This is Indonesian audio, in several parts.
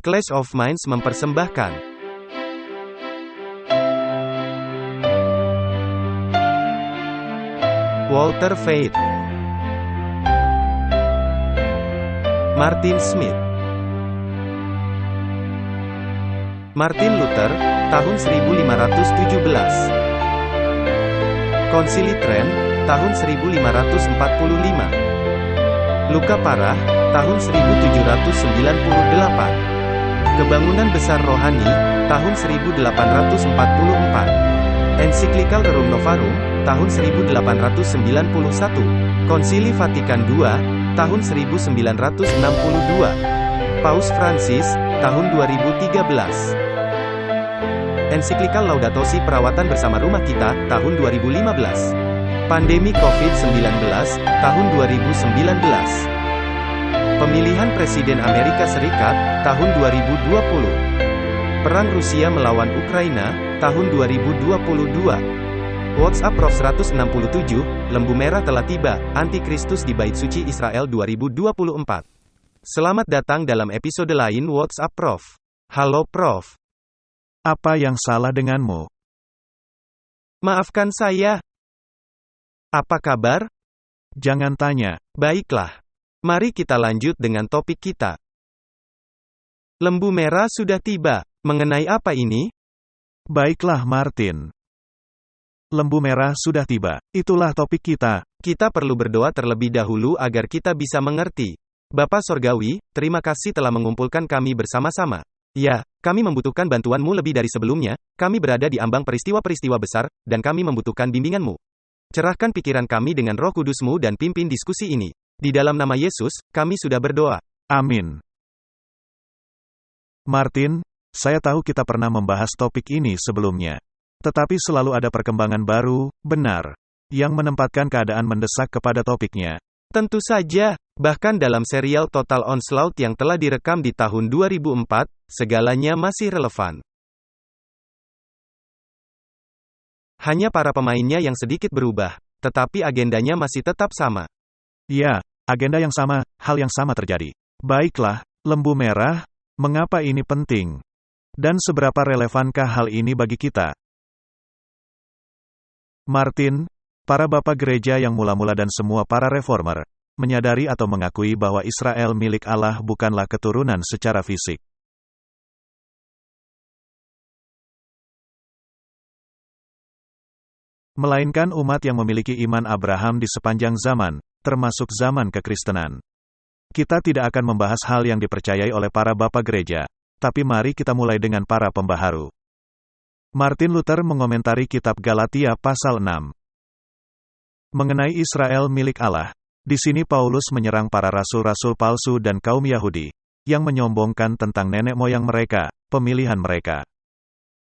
Clash of Minds mempersembahkan Walter Veith, Martin Smith, Martin Luther, tahun 1517. Konsili Trent, tahun 1545. Luka parah, tahun 1798. Kebangunan besar rohani, tahun 1844. Ensiklikal Rerum Novarum, tahun 1891. Konsili Vatikan II, tahun 1962. Paus Francis, tahun 2013. Ensiklikal Laudato Si Perawatan Bersama Rumah Kita, tahun 2015. Pandemi COVID-19, tahun 2019. Pemilihan Presiden Amerika Serikat, tahun 2020. Perang Rusia melawan Ukraina, tahun 2022. WhatsApp Prof 167, lembu merah telah tiba, Antikristus di Bait Suci Israel 2024. Selamat datang dalam episode lain WhatsApp Prof. Halo Prof. Apa yang salah denganmu? Maafkan saya. Apa kabar? Jangan tanya. Baiklah. Mari kita lanjut dengan topik kita. Lembu merah sudah tiba. Mengenai apa ini? Baiklah Martin. Lembu merah sudah tiba. Itulah topik kita. Kita perlu berdoa terlebih dahulu agar kita bisa mengerti. Bapa Sorgawi, terima kasih telah mengumpulkan kami bersama-sama. Ya, kami membutuhkan bantuanmu lebih dari sebelumnya, kami berada di ambang peristiwa-peristiwa besar, dan kami membutuhkan bimbinganmu. Cerahkan pikiran kami dengan Roh Kudus-Mu dan pimpin diskusi ini. Di dalam nama Yesus, kami sudah berdoa. Amin. Martin, saya tahu kita pernah membahas topik ini sebelumnya. Tetapi selalu ada perkembangan baru, benar, yang menempatkan keadaan mendesak kepada topiknya. Tentu saja, bahkan dalam serial Total Onslaught yang telah direkam di tahun 2004, segalanya masih relevan. Hanya para pemainnya yang sedikit berubah, tetapi agendanya masih tetap sama. Ya, agenda yang sama, hal yang sama terjadi. Baiklah, lembu merah, mengapa ini penting? Dan seberapa relevankah hal ini bagi kita? Martin, para bapak gereja yang mula-mula dan semua para reformer, menyadari atau mengakui bahwa Israel milik Allah bukanlah keturunan secara fisik. Melainkan umat yang memiliki iman Abraham di sepanjang zaman, termasuk zaman kekristenan. Kita tidak akan membahas hal yang dipercayai oleh para bapak gereja, tapi mari kita mulai dengan para pembaharu. Martin Luther mengomentari kitab Galatia pasal 6. Mengenai Israel milik Allah, di sini Paulus menyerang para rasul-rasul palsu dan kaum Yahudi, yang menyombongkan tentang nenek moyang mereka, pemilihan mereka,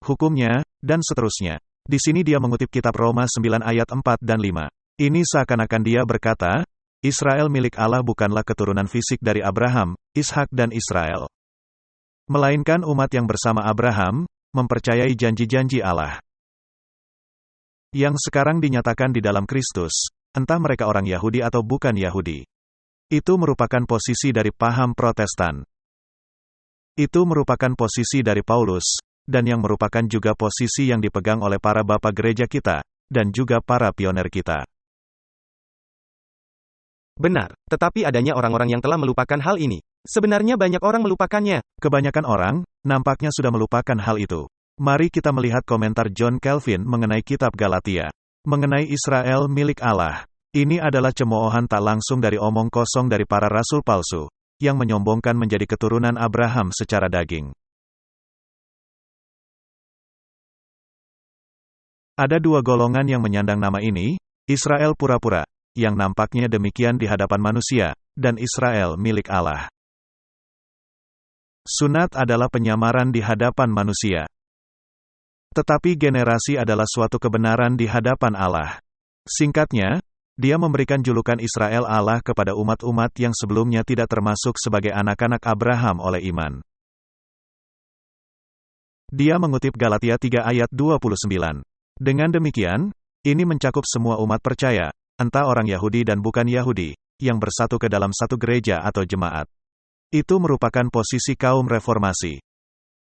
hukumnya, dan seterusnya. Di sini dia mengutip kitab Roma 9 ayat 4 dan 5. Ini seakan-akan dia berkata, Israel milik Allah bukanlah keturunan fisik dari Abraham, Ishak dan Israel. Melainkan umat yang bersama Abraham, mempercayai janji-janji Allah. Yang sekarang dinyatakan di dalam Kristus, entah mereka orang Yahudi atau bukan Yahudi. Itu merupakan posisi dari paham Protestan. Itu merupakan posisi dari Paulus, dan yang merupakan juga posisi yang dipegang oleh para bapak gereja kita, dan juga para pioner kita. Benar, tetapi adanya orang-orang yang telah melupakan hal ini. Sebenarnya banyak orang melupakannya. Kebanyakan orang, nampaknya sudah melupakan hal itu. Mari kita melihat komentar John Calvin mengenai kitab Galatia. Mengenai Israel milik Allah. Ini adalah cemoohan tak langsung dari omong kosong dari para rasul palsu, yang menyombongkan menjadi keturunan Abraham secara daging. Ada dua golongan yang menyandang nama ini, Israel pura-pura, yang nampaknya demikian di hadapan manusia, dan Israel milik Allah. Sunat adalah penyamaran di hadapan manusia. Tetapi generasi adalah suatu kebenaran di hadapan Allah. Singkatnya, dia memberikan julukan Israel Allah kepada umat-umat yang sebelumnya tidak termasuk sebagai anak-anak Abraham oleh iman. Dia mengutip Galatia 3 ayat 29. Dengan demikian, ini mencakup semua umat percaya, entah orang Yahudi dan bukan Yahudi, yang bersatu ke dalam satu gereja atau jemaat. Itu merupakan posisi kaum reformasi.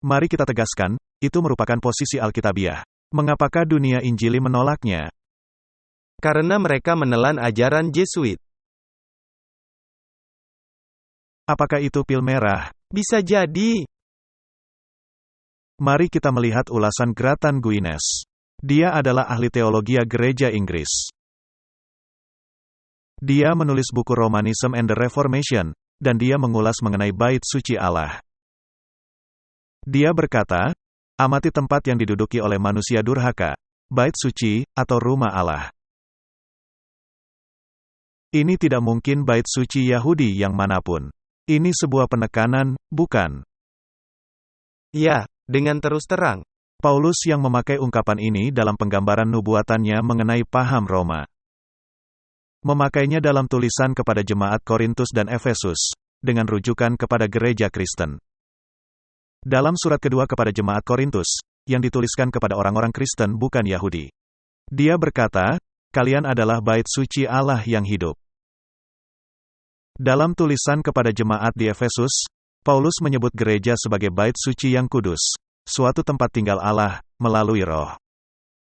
Mari kita tegaskan, itu merupakan posisi Alkitabiah. Mengapakah dunia Injili menolaknya? Karena mereka menelan ajaran Jesuit. Apakah itu pil merah? Bisa jadi. Mari kita melihat ulasan Gratan Guinness. Dia adalah ahli teologi gereja Inggris. Dia menulis buku Romanism and the Reformation, dan dia mengulas mengenai bait suci Allah. Dia berkata, amati tempat yang diduduki oleh manusia durhaka, bait suci, atau rumah Allah. Ini tidak mungkin bait suci Yahudi yang manapun. Ini sebuah penekanan, bukan? Ya, dengan terus terang. Paulus yang memakai ungkapan ini dalam penggambaran nubuatannya mengenai paham Roma. Memakainya dalam tulisan kepada jemaat Korintus dan Efesus, dengan rujukan kepada gereja Kristen. Dalam surat kedua kepada jemaat Korintus, yang dituliskan kepada orang-orang Kristen bukan Yahudi. Dia berkata, kalian adalah bait suci Allah yang hidup. Dalam tulisan kepada jemaat di Efesus, Paulus menyebut gereja sebagai bait suci yang kudus, suatu tempat tinggal Allah, melalui Roh.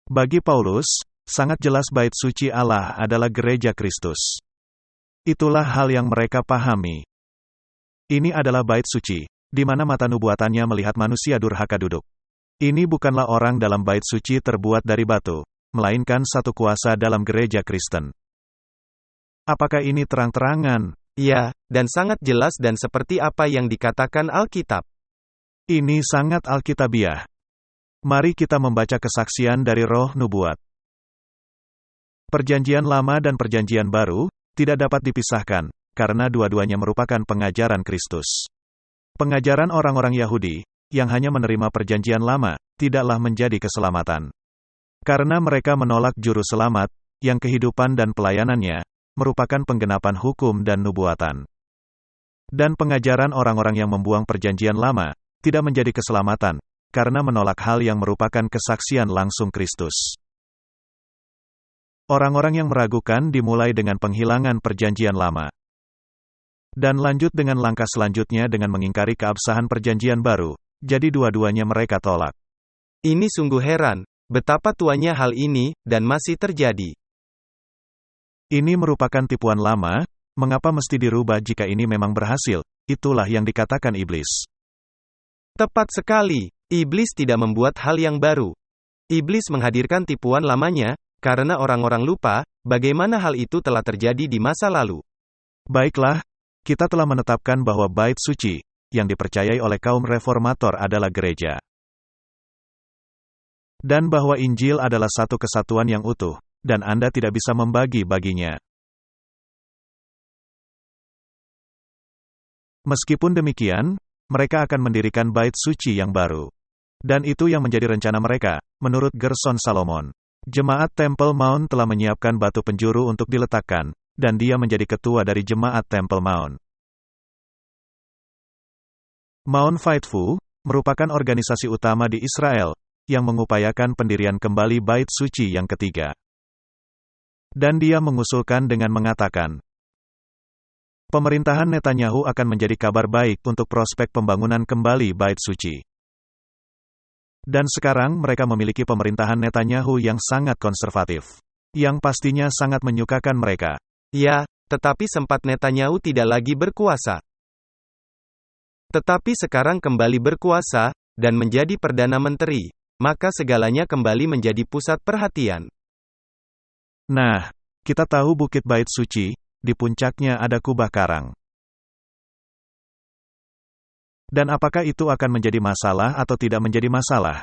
Bagi Paulus, sangat jelas bait suci Allah adalah gereja Kristus. Itulah hal yang mereka pahami. Ini adalah bait suci, di mana mata nubuatannya melihat manusia durhaka duduk. Ini bukanlah orang dalam bait suci terbuat dari batu, melainkan satu kuasa dalam gereja Kristen. Apakah ini terang-terangan? Ya, dan sangat jelas dan seperti apa yang dikatakan Alkitab. Ini sangat Alkitabiah. Mari kita membaca kesaksian dari roh nubuat. Perjanjian Lama dan Perjanjian Baru tidak dapat dipisahkan, karena dua-duanya merupakan pengajaran Kristus. Pengajaran orang-orang Yahudi, yang hanya menerima Perjanjian Lama, tidaklah menjadi keselamatan. Karena mereka menolak Juru Selamat, yang kehidupan dan pelayanannya merupakan penggenapan hukum dan nubuatan. Dan pengajaran orang-orang yang membuang Perjanjian Lama tidak menjadi keselamatan, karena menolak hal yang merupakan kesaksian langsung Kristus. Orang-orang yang meragukan dimulai dengan penghilangan Perjanjian Lama. Dan lanjut dengan langkah selanjutnya dengan mengingkari keabsahan Perjanjian Baru, jadi dua-duanya mereka tolak. Ini sungguh heran, betapa tuanya hal ini, dan masih terjadi. Ini merupakan tipuan lama, mengapa mesti dirubah jika ini memang berhasil? Itulah yang dikatakan iblis. Tepat sekali, iblis tidak membuat hal yang baru. Iblis menghadirkan tipuan lamanya, karena orang-orang lupa, bagaimana hal itu telah terjadi di masa lalu. Baiklah, kita telah menetapkan bahwa bait suci, yang dipercayai oleh kaum reformator adalah gereja. Dan bahwa Injil adalah satu kesatuan yang utuh, dan Anda tidak bisa membagi-baginya. Meskipun demikian, mereka akan mendirikan bait suci yang baru. Dan itu yang menjadi rencana mereka, menurut Gerson Salomon. Jemaat Temple Mount telah menyiapkan batu penjuru untuk diletakkan, dan dia menjadi ketua dari jemaat Temple Mount. Mount Faithful merupakan organisasi utama di Israel, yang mengupayakan pendirian kembali bait suci yang ketiga. Dan dia mengusulkan dengan mengatakan, pemerintahan Netanyahu akan menjadi kabar baik untuk prospek pembangunan kembali bait suci. Dan sekarang mereka memiliki pemerintahan Netanyahu yang sangat konservatif, yang pastinya sangat menyukakan mereka. Ya, tetapi sempat Netanyahu tidak lagi berkuasa. Tetapi sekarang kembali berkuasa, dan menjadi Perdana Menteri, maka segalanya kembali menjadi pusat perhatian. Nah, kita tahu Bukit Bait Suci, di puncaknya ada kubah karang. Dan apakah itu akan menjadi masalah atau tidak menjadi masalah?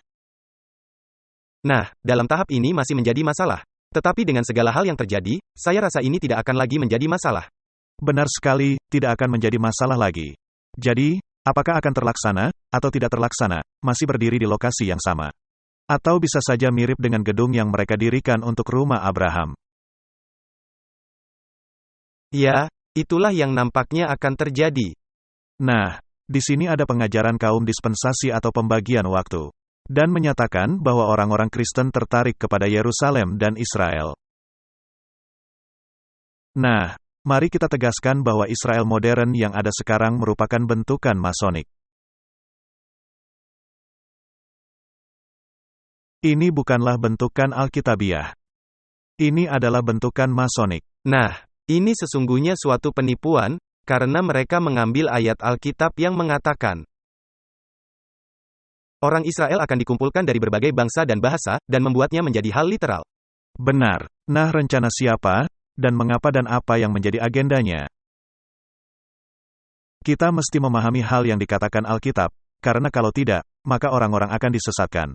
Nah, dalam tahap ini masih menjadi masalah. Tetapi dengan segala hal yang terjadi, saya rasa ini tidak akan lagi menjadi masalah. Benar sekali, tidak akan menjadi masalah lagi. Jadi, apakah akan terlaksana, atau tidak terlaksana, masih berdiri di lokasi yang sama. Atau bisa saja mirip dengan gedung yang mereka dirikan untuk rumah Abraham. Ya, itulah yang nampaknya akan terjadi. Nah, di sini ada pengajaran kaum dispensasi atau pembagian waktu. Dan menyatakan bahwa orang-orang Kristen tertarik kepada Yerusalem dan Israel. Nah, Mari kita tegaskan bahwa Israel modern yang ada sekarang merupakan bentukan masonik. Ini bukanlah bentukan Alkitabiah. Ini adalah bentukan masonik. Nah, ini sesungguhnya suatu penipuan, karena mereka mengambil ayat Alkitab yang mengatakan, orang Israel akan dikumpulkan dari berbagai bangsa dan bahasa, dan membuatnya menjadi hal literal. Benar. Nah, rencana siapa, dan mengapa dan apa yang menjadi agendanya? Kita mesti memahami hal yang dikatakan Alkitab, karena kalau tidak, maka orang-orang akan disesatkan.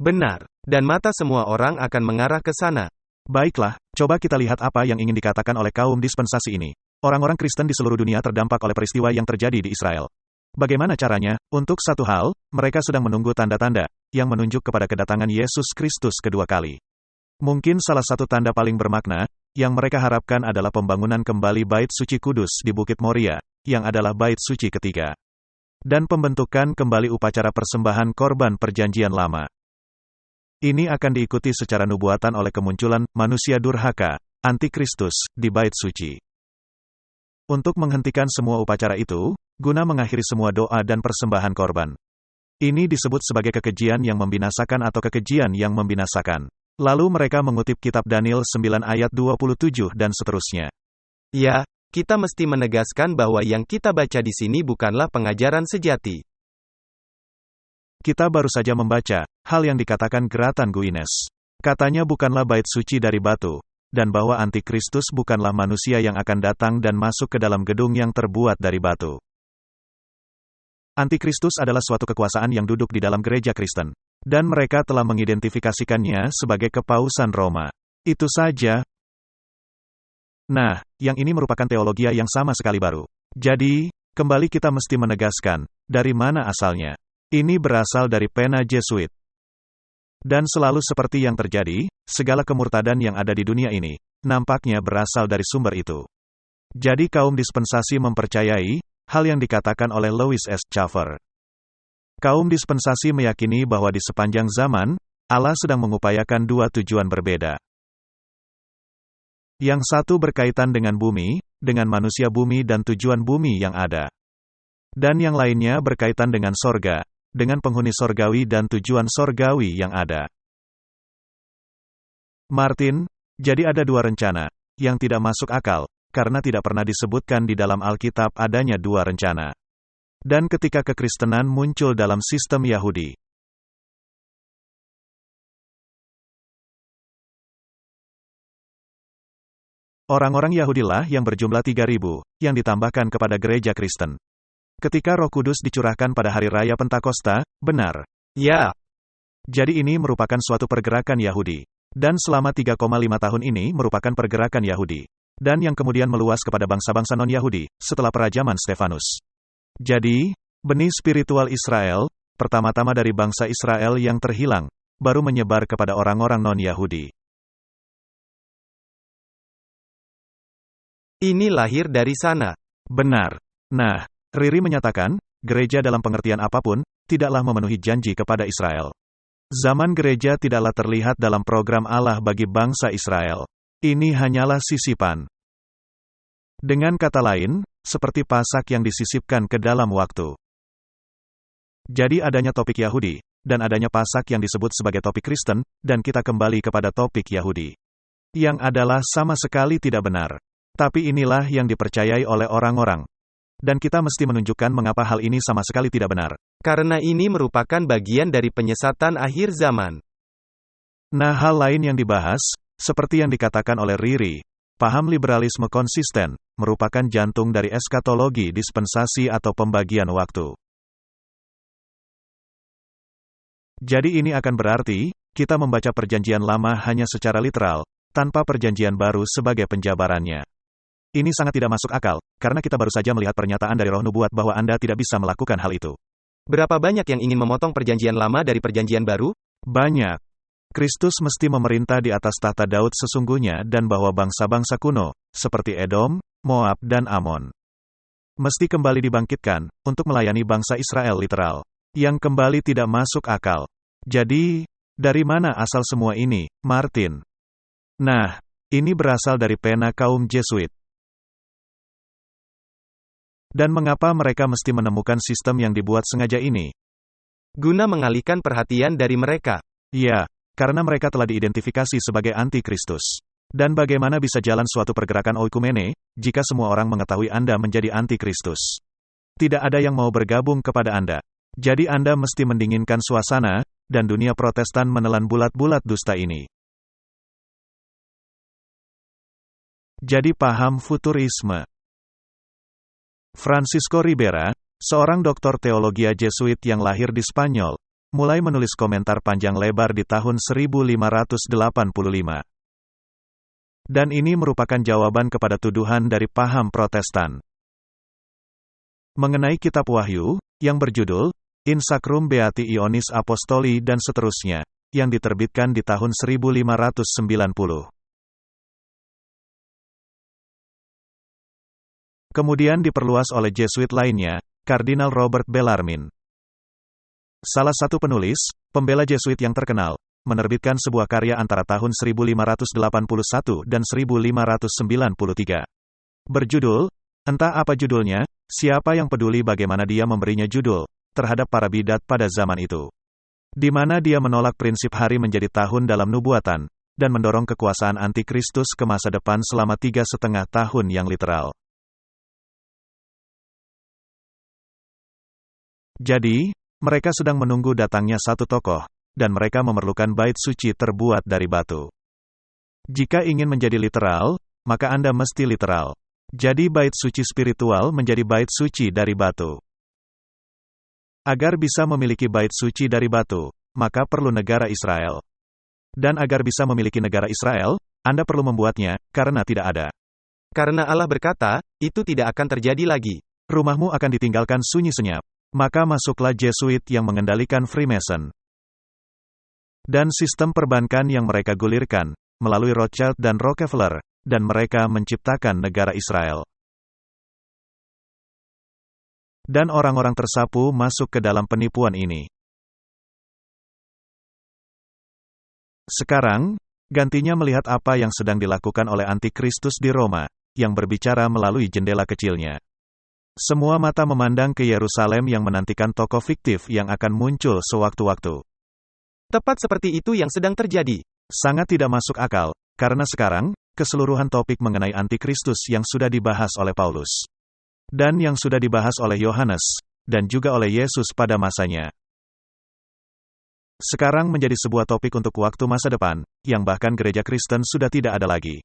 Benar. Dan mata semua orang akan mengarah ke sana. Baiklah, coba kita lihat apa yang ingin dikatakan oleh kaum dispensasi ini. Orang-orang Kristen di seluruh dunia terdampak oleh peristiwa yang terjadi di Israel. Bagaimana caranya? Untuk satu hal, mereka sedang menunggu tanda-tanda yang menunjuk kepada kedatangan Yesus Kristus kedua kali. Mungkin salah satu tanda paling bermakna yang mereka harapkan adalah pembangunan kembali Bait Suci Kudus di Bukit Moria, yang adalah Bait Suci ketiga. Dan pembentukan kembali upacara persembahan korban perjanjian lama. Ini akan diikuti secara nubuatan oleh kemunculan manusia durhaka, antikristus, di Bait Suci. Untuk menghentikan semua upacara itu, guna mengakhiri semua doa dan persembahan korban. Ini disebut sebagai kekejian yang membinasakan atau kekejian yang membinasakan. Lalu mereka mengutip kitab Daniel 9 ayat 27 dan seterusnya. Ya, kita mesti menegaskan bahwa yang kita baca di sini bukanlah pengajaran sejati. Kita baru saja membaca hal yang dikatakan Gratan Guinness. Katanya bukanlah bait suci dari batu, dan bahwa antikristus bukanlah manusia yang akan datang dan masuk ke dalam gedung yang terbuat dari batu. Antikristus adalah suatu kekuasaan yang duduk di dalam gereja Kristen. Dan mereka telah mengidentifikasikannya sebagai kepausan Roma. Itu saja. Nah, yang ini merupakan teologi yang sama sekali baru. Jadi, kembali kita mesti menegaskan, dari mana asalnya. Ini berasal dari pena Jesuit. Dan selalu seperti yang terjadi, segala kemurtadan yang ada di dunia ini, nampaknya berasal dari sumber itu. Jadi kaum dispensasi mempercayai hal yang dikatakan oleh Louis S. Chafer. Kaum dispensasi meyakini bahwa di sepanjang zaman, Allah sedang mengupayakan dua tujuan berbeda. Yang satu berkaitan dengan bumi, dengan manusia bumi dan tujuan bumi yang ada. Dan yang lainnya berkaitan dengan sorga, dengan penghuni sorgawi dan tujuan sorgawi yang ada. Martin, jadi ada dua rencana, yang tidak masuk akal, karena tidak pernah disebutkan di dalam Alkitab adanya dua rencana. Dan ketika kekristenan muncul dalam sistem Yahudi, orang-orang Yahudilah yang berjumlah 3.000, yang ditambahkan kepada gereja Kristen. Ketika Roh Kudus dicurahkan pada hari raya Pentakosta, benar. Ya. Jadi ini merupakan suatu pergerakan Yahudi. Dan selama 3,5 tahun ini merupakan pergerakan Yahudi. Dan yang kemudian meluas kepada bangsa-bangsa non-Yahudi, setelah perajaman Stefanus. Jadi, benih spiritual Israel, pertama-tama dari bangsa Israel yang terhilang, baru menyebar kepada orang-orang non-Yahudi. Ini lahir dari sana. Benar. Nah, Riri menyatakan, gereja dalam pengertian apapun, tidaklah memenuhi janji kepada Israel. Zaman gereja tidaklah terlihat dalam program Allah bagi bangsa Israel. Ini hanyalah sisipan. Dengan kata lain, seperti pasak yang disisipkan ke dalam waktu. Jadi adanya topik Yahudi, dan adanya pasak yang disebut sebagai topik Kristen, dan kita kembali kepada topik Yahudi. Yang adalah sama sekali tidak benar. Tapi inilah yang dipercayai oleh orang-orang. Dan kita mesti menunjukkan mengapa hal ini sama sekali tidak benar. Karena ini merupakan bagian dari penyesatan akhir zaman. Nah, hal lain yang dibahas, seperti yang dikatakan oleh Riri, paham liberalisme konsisten, merupakan jantung dari eskatologi dispensasi atau pembagian waktu. Jadi ini akan berarti, kita membaca perjanjian lama hanya secara literal, tanpa perjanjian baru sebagai penjabarannya. Ini sangat tidak masuk akal, karena kita baru saja melihat pernyataan dari roh nubuat bahwa Anda tidak bisa melakukan hal itu. Berapa banyak yang ingin memotong perjanjian lama dari perjanjian baru? Banyak. Kristus mesti memerintah di atas tahta Daud sesungguhnya dan bahwa bangsa-bangsa kuno, seperti Edom, Moab dan Amon, mesti kembali dibangkitkan, untuk melayani bangsa Israel literal. Yang kembali tidak masuk akal. Jadi, dari mana asal semua ini, Martin? Nah, ini berasal dari pena kaum Jesuit. Dan mengapa mereka mesti menemukan sistem yang dibuat sengaja ini? Guna mengalihkan perhatian dari mereka. Ya, karena mereka telah diidentifikasi sebagai anti-Kristus. Dan bagaimana bisa jalan suatu pergerakan oikumene, jika semua orang mengetahui Anda menjadi anti-Kristus? Tidak ada yang mau bergabung kepada Anda. Jadi Anda mesti mendinginkan suasana, dan dunia Protestan menelan bulat-bulat dusta ini. Jadi paham futurisme. Francisco Ribera, seorang doktor teologi Jesuit yang lahir di Spanyol, mulai menulis komentar panjang lebar di tahun 1585. Dan ini merupakan jawaban kepada tuduhan dari paham Protestan mengenai kitab Wahyu, yang berjudul In Sacrum Beati Ionis Apostoli dan seterusnya, yang diterbitkan di tahun 1590. Kemudian diperluas oleh Jesuit lainnya, Kardinal Robert Bellarmine. Salah satu penulis, pembela Jesuit yang terkenal, menerbitkan sebuah karya antara tahun 1581 dan 1593. Berjudul, entah apa judulnya, siapa yang peduli bagaimana dia memberinya judul, terhadap para bidat pada zaman itu. Di mana dia menolak prinsip hari menjadi tahun dalam nubuatan, dan mendorong kekuasaan antikristus ke masa depan selama 3,5 tahun yang literal. Jadi, mereka sedang menunggu datangnya satu tokoh, dan mereka memerlukan bait suci terbuat dari batu. Jika ingin menjadi literal, maka Anda mesti literal. Jadi bait suci spiritual menjadi bait suci dari batu. Agar bisa memiliki bait suci dari batu, maka perlu negara Israel. Dan agar bisa memiliki negara Israel, Anda perlu membuatnya, karena tidak ada. Karena Allah berkata, itu tidak akan terjadi lagi. Rumahmu akan ditinggalkan sunyi senyap. Maka masuklah Jesuit yang mengendalikan Freemason. Dan sistem perbankan yang mereka gulirkan, melalui Rothschild dan Rockefeller, dan mereka menciptakan negara Israel. Dan orang-orang tersapu masuk ke dalam penipuan ini. Sekarang, gantinya melihat apa yang sedang dilakukan oleh antikristus di Roma, yang berbicara melalui jendela kecilnya. Semua mata memandang ke Yerusalem yang menantikan tokoh fiktif yang akan muncul sewaktu-waktu. Tepat seperti itu yang sedang terjadi. Sangat tidak masuk akal, karena sekarang, keseluruhan topik mengenai antikristus yang sudah dibahas oleh Paulus. Dan yang sudah dibahas oleh Yohanes, dan juga oleh Yesus pada masanya. Sekarang menjadi sebuah topik untuk waktu masa depan, yang bahkan gereja Kristen sudah tidak ada lagi.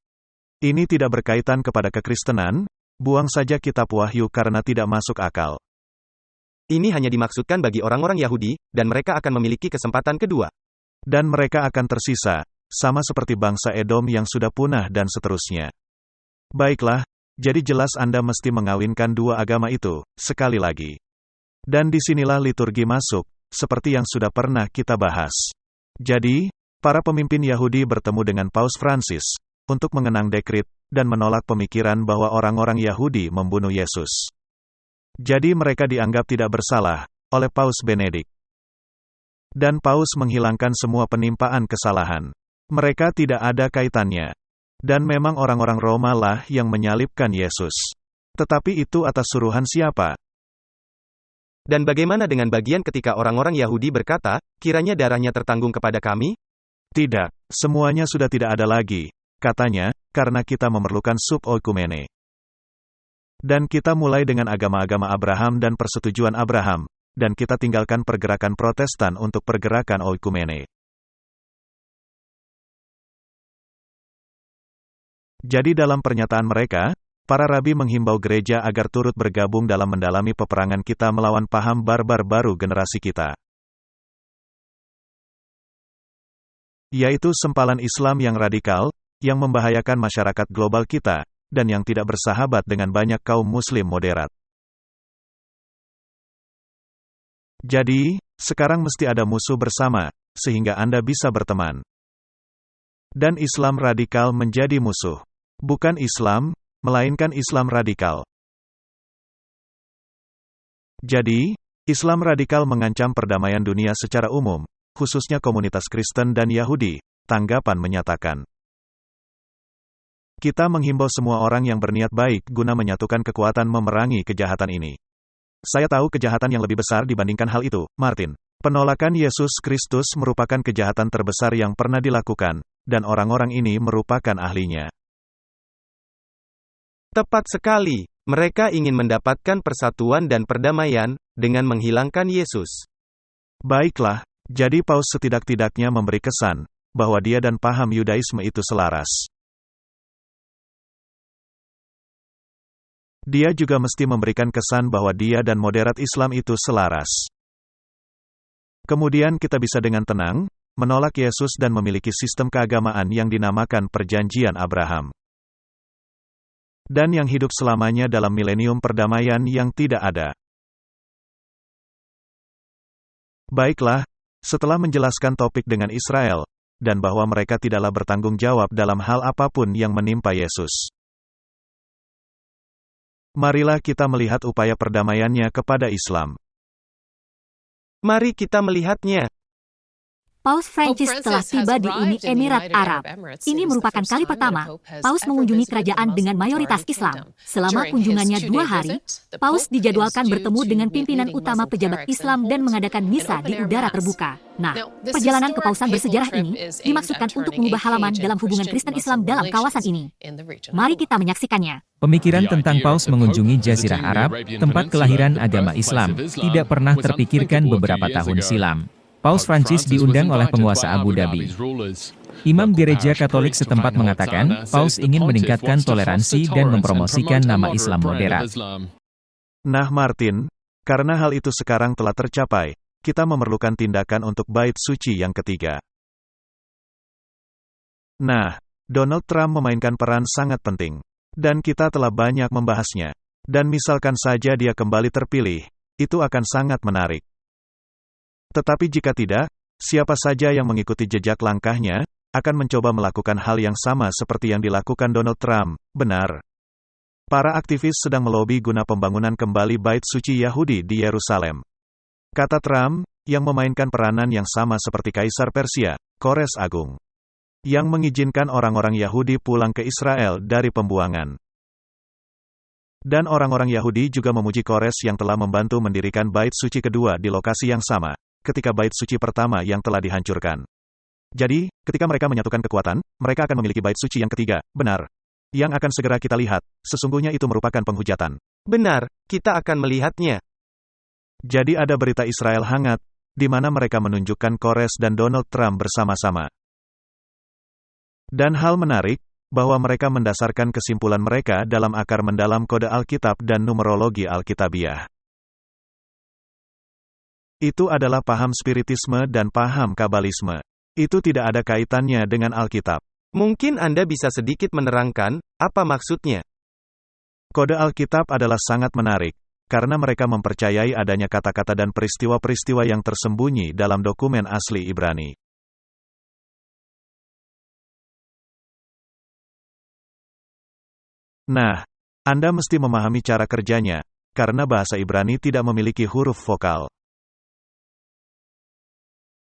Ini tidak berkaitan kepada kekristenan. Buang saja kitab Wahyu karena tidak masuk akal. Ini hanya dimaksudkan bagi orang-orang Yahudi, dan mereka akan memiliki kesempatan kedua. Dan mereka akan tersisa, sama seperti bangsa Edom yang sudah punah dan seterusnya. Baiklah, jadi jelas Anda mesti mengawinkan dua agama itu, sekali lagi. Dan disinilah liturgi masuk, seperti yang sudah pernah kita bahas. Jadi, para pemimpin Yahudi bertemu dengan Paus Francis, untuk mengenang dekrit, dan menolak pemikiran bahwa orang-orang Yahudi membunuh Yesus. Jadi mereka dianggap tidak bersalah, oleh Paus Benedik. Dan Paus menghilangkan semua penimpaan kesalahan. Mereka tidak ada kaitannya. Dan memang orang-orang Roma lah yang menyalibkan Yesus. Tetapi itu atas suruhan siapa? Dan bagaimana dengan bagian ketika orang-orang Yahudi berkata, kiranya darahnya tertanggung kepada kami? Tidak, semuanya sudah tidak ada lagi. Katanya, karena kita memerlukan sub-oikumene. Dan kita mulai dengan agama-agama Abraham dan persetujuan Abraham, dan kita tinggalkan pergerakan Protestan untuk pergerakan oikumene. Jadi dalam pernyataan mereka, para rabi menghimbau gereja agar turut bergabung dalam mendalami peperangan kita melawan paham barbar baru generasi kita. Yaitu sempalan Islam yang radikal, yang membahayakan masyarakat global kita, dan yang tidak bersahabat dengan banyak kaum muslim moderat. Jadi, sekarang mesti ada musuh bersama, sehingga Anda bisa berteman. Dan Islam radikal menjadi musuh. Bukan Islam, melainkan Islam radikal. Jadi, Islam radikal mengancam perdamaian dunia secara umum, khususnya komunitas Kristen dan Yahudi, tanggapan menyatakan. Kita menghimbau semua orang yang berniat baik guna menyatukan kekuatan memerangi kejahatan ini. Saya tahu kejahatan yang lebih besar dibandingkan hal itu, Martin. Penolakan Yesus Kristus merupakan kejahatan terbesar yang pernah dilakukan, dan orang-orang ini merupakan ahlinya. Tepat sekali, mereka ingin mendapatkan persatuan dan perdamaian, dengan menghilangkan Yesus. Baiklah, jadi Paus setidak-tidaknya memberi kesan, bahwa dia dan paham Yudaisme itu selaras. Dia juga mesti memberikan kesan bahwa dia dan moderat Islam itu selaras. Kemudian kita bisa dengan tenang, menolak Yesus dan memiliki sistem keagamaan yang dinamakan Perjanjian Abraham. Dan yang hidup selamanya dalam milenium perdamaian yang tidak ada. Baiklah, setelah menjelaskan topik dengan Israel, dan bahwa mereka tidaklah bertanggung jawab dalam hal apapun yang menimpa Yesus. Marilah kita melihat upaya perdamaiannya kepada Islam. Mari kita melihatnya. Paus Francis telah tiba di Uni Emirat Arab. Ini merupakan kali pertama Paus mengunjungi kerajaan dengan mayoritas Islam. Selama kunjungannya 2 hari, Paus dijadwalkan bertemu dengan pimpinan utama pejabat Islam dan mengadakan misa di udara terbuka. Nah, perjalanan kepausan bersejarah ini dimaksudkan untuk mengubah halaman dalam hubungan Kristen Islam dalam kawasan ini. Mari kita menyaksikannya. Pemikiran tentang Paus mengunjungi Jazirah Arab, tempat kelahiran agama Islam, tidak pernah terpikirkan beberapa tahun silam. Paus Francis diundang oleh penguasa Abu Dhabi. Imam gereja Katolik setempat mengatakan, Paus ingin meningkatkan toleransi dan mempromosikan nama Islam moderat. Nah Martin, karena hal itu sekarang telah tercapai, kita memerlukan tindakan untuk bait suci yang ketiga. Nah, Donald Trump memainkan peran sangat penting. Dan kita telah banyak membahasnya. Dan misalkan saja dia kembali terpilih, itu akan sangat menarik. Tetapi jika tidak, siapa saja yang mengikuti jejak langkahnya, akan mencoba melakukan hal yang sama seperti yang dilakukan Donald Trump, benar. Para aktivis sedang melobi guna pembangunan kembali bait suci Yahudi di Yerusalem. Kata Trump, yang memainkan peranan yang sama seperti Kaisar Persia, Kores Agung. Yang mengizinkan orang-orang Yahudi pulang ke Israel dari pembuangan. Dan orang-orang Yahudi juga memuji Kores yang telah membantu mendirikan bait suci kedua di lokasi yang sama, ketika bait suci pertama yang telah dihancurkan. Jadi, ketika mereka menyatukan kekuatan, mereka akan memiliki bait suci yang ketiga, benar. Yang akan segera kita lihat, sesungguhnya itu merupakan penghujatan. Benar, kita akan melihatnya. Jadi ada berita Israel hangat, di mana mereka menunjukkan Kores dan Donald Trump bersama-sama. Dan hal menarik, bahwa mereka mendasarkan kesimpulan mereka dalam akar mendalam kode Alkitab dan numerologi Alkitabiah. Itu adalah paham spiritisme dan paham kabalisme. Itu tidak ada kaitannya dengan Alkitab. Mungkin Anda bisa sedikit menerangkan, apa maksudnya? Kode Alkitab adalah sangat menarik, karena mereka mempercayai adanya kata-kata dan peristiwa-peristiwa yang tersembunyi dalam dokumen asli Ibrani. Nah, Anda mesti memahami cara kerjanya, karena bahasa Ibrani tidak memiliki huruf vokal.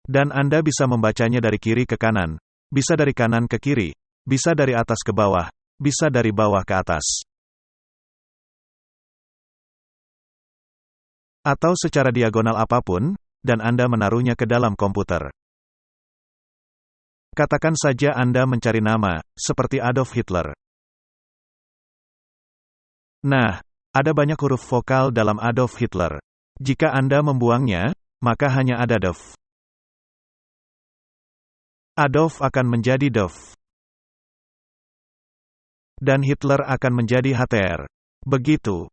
Dan Anda bisa membacanya dari kiri ke kanan, bisa dari kanan ke kiri, bisa dari atas ke bawah, bisa dari bawah ke atas. Atau secara diagonal apapun, dan Anda menaruhnya ke dalam komputer. Katakan saja Anda mencari nama, seperti Adolf Hitler. Nah, ada banyak huruf vokal dalam Adolf Hitler. Jika Anda membuangnya, maka hanya ada Dov. Adolf akan menjadi Dov. Dan Hitler akan menjadi HTR. Begitu.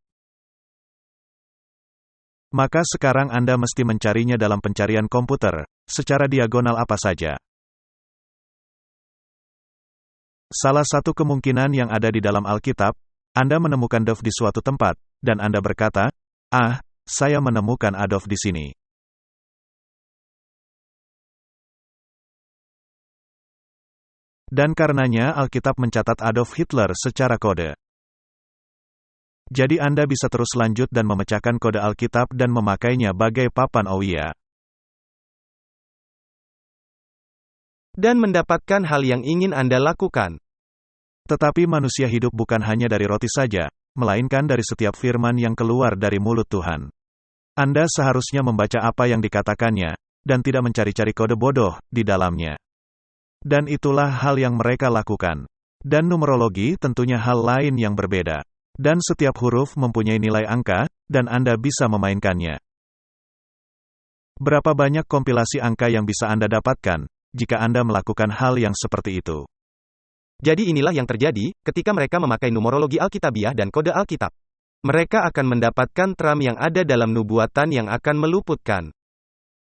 Maka sekarang Anda mesti mencarinya dalam pencarian komputer, secara diagonal apa saja. Salah satu kemungkinan yang ada di dalam Alkitab, Anda menemukan Dov di suatu tempat, dan Anda berkata, saya menemukan Adolf di sini. Dan karenanya Alkitab mencatat Adolf Hitler secara kode. Jadi Anda bisa terus lanjut dan memecahkan kode Alkitab dan memakainya bagai papan Ouya. Dan mendapatkan hal yang ingin Anda lakukan. Tetapi manusia hidup bukan hanya dari roti saja, melainkan dari setiap firman yang keluar dari mulut Tuhan. Anda seharusnya membaca apa yang dikatakannya, dan tidak mencari-cari kode bodoh di dalamnya. Dan itulah hal yang mereka lakukan. Dan numerologi tentunya hal lain yang berbeda. Dan setiap huruf mempunyai nilai angka, dan Anda bisa memainkannya. Berapa banyak kompilasi angka yang bisa Anda dapatkan, jika Anda melakukan hal yang seperti itu? Jadi inilah yang terjadi, ketika mereka memakai numerologi Alkitabiah dan kode Alkitab. Mereka akan mendapatkan terang yang ada dalam nubuatan yang akan meluputkan.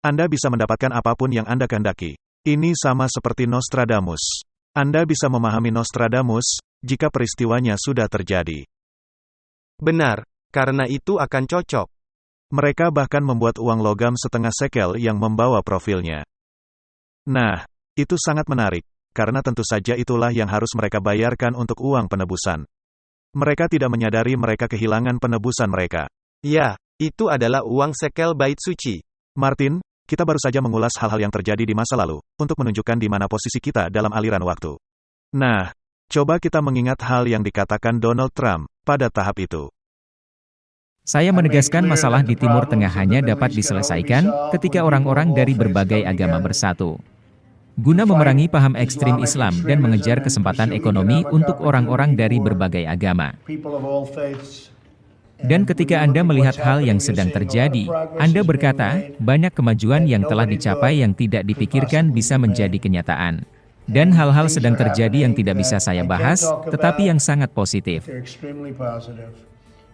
Anda bisa mendapatkan apapun yang Anda kehendaki. Ini sama seperti Nostradamus. Anda bisa memahami Nostradamus, jika peristiwanya sudah terjadi. Benar, karena itu akan cocok. Mereka bahkan membuat uang logam setengah sekel yang membawa profilnya. Nah, itu sangat menarik, karena tentu saja itulah yang harus mereka bayarkan untuk uang penebusan. Mereka tidak menyadari mereka kehilangan penebusan mereka. Ya, itu adalah uang sekel bait suci. Martin, kita baru saja mengulas hal-hal yang terjadi di masa lalu, untuk menunjukkan di mana posisi kita dalam aliran waktu. Nah, coba kita mengingat hal yang dikatakan Donald Trump pada tahap itu. Saya menegaskan masalah di Timur Tengah hanya dapat diselesaikan ketika orang-orang dari berbagai agama bersatu. Guna memerangi paham ekstrim Islam dan mengejar kesempatan ekonomi untuk orang-orang dari berbagai agama. Dan ketika Anda melihat hal yang sedang terjadi, Anda berkata, banyak kemajuan yang telah dicapai yang tidak dipikirkan bisa menjadi kenyataan. Dan hal-hal sedang terjadi yang tidak bisa saya bahas, tetapi yang sangat positif.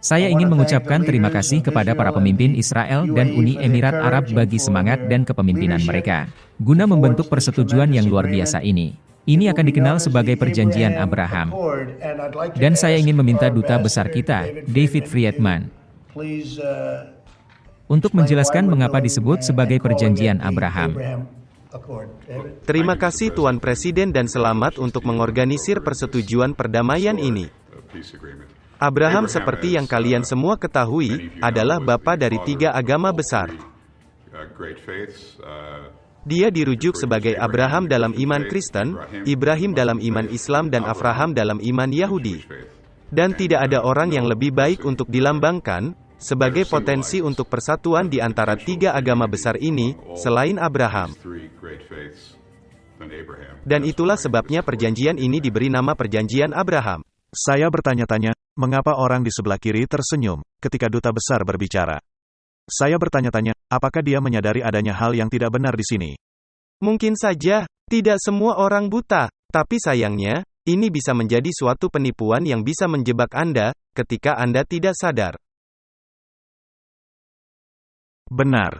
Saya ingin mengucapkan terima kasih kepada para pemimpin Israel dan Uni Emirat Arab bagi semangat dan kepemimpinan mereka, guna membentuk persetujuan yang luar biasa ini. Ini akan dikenal sebagai Perjanjian Abraham. Dan saya ingin meminta Duta Besar kita, David Friedman, untuk menjelaskan mengapa disebut sebagai Perjanjian Abraham. Terima kasih Tuan Presiden dan selamat untuk mengorganisir persetujuan perdamaian ini. Abraham seperti yang kalian semua ketahui, adalah bapa dari 3 agama besar. Dia dirujuk sebagai Abraham dalam iman Kristen, Ibrahim dalam iman Islam dan Abraham dalam iman Yahudi. Dan tidak ada orang yang lebih baik untuk dilambangkan, sebagai potensi untuk persatuan di antara 3 agama besar ini, selain Abraham. Dan itulah sebabnya perjanjian ini diberi nama Perjanjian Abraham. Saya bertanya-tanya, mengapa orang di sebelah kiri tersenyum ketika duta besar berbicara? Saya bertanya-tanya, apakah dia menyadari adanya hal yang tidak benar di sini? Mungkin saja, tidak semua orang buta, tapi sayangnya, ini bisa menjadi suatu penipuan yang bisa menjebak Anda, ketika Anda tidak sadar. Benar.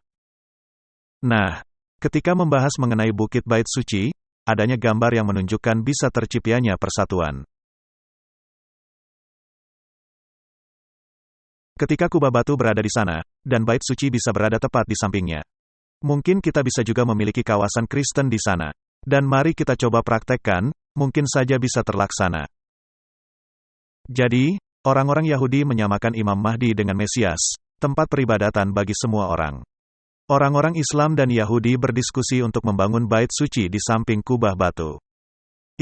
Nah, ketika membahas mengenai Bukit Bait Suci, adanya gambar yang menunjukkan bisa terciptanya persatuan. Ketika kubah batu berada di sana, dan bait suci bisa berada tepat di sampingnya. Mungkin kita bisa juga memiliki kawasan Kristen di sana. Dan mari kita coba praktekkan, mungkin saja bisa terlaksana. Jadi, orang-orang Yahudi menyamakan Imam Mahdi dengan Mesias, tempat peribadatan bagi semua orang. Orang-orang Islam dan Yahudi berdiskusi untuk membangun bait suci di samping kubah batu.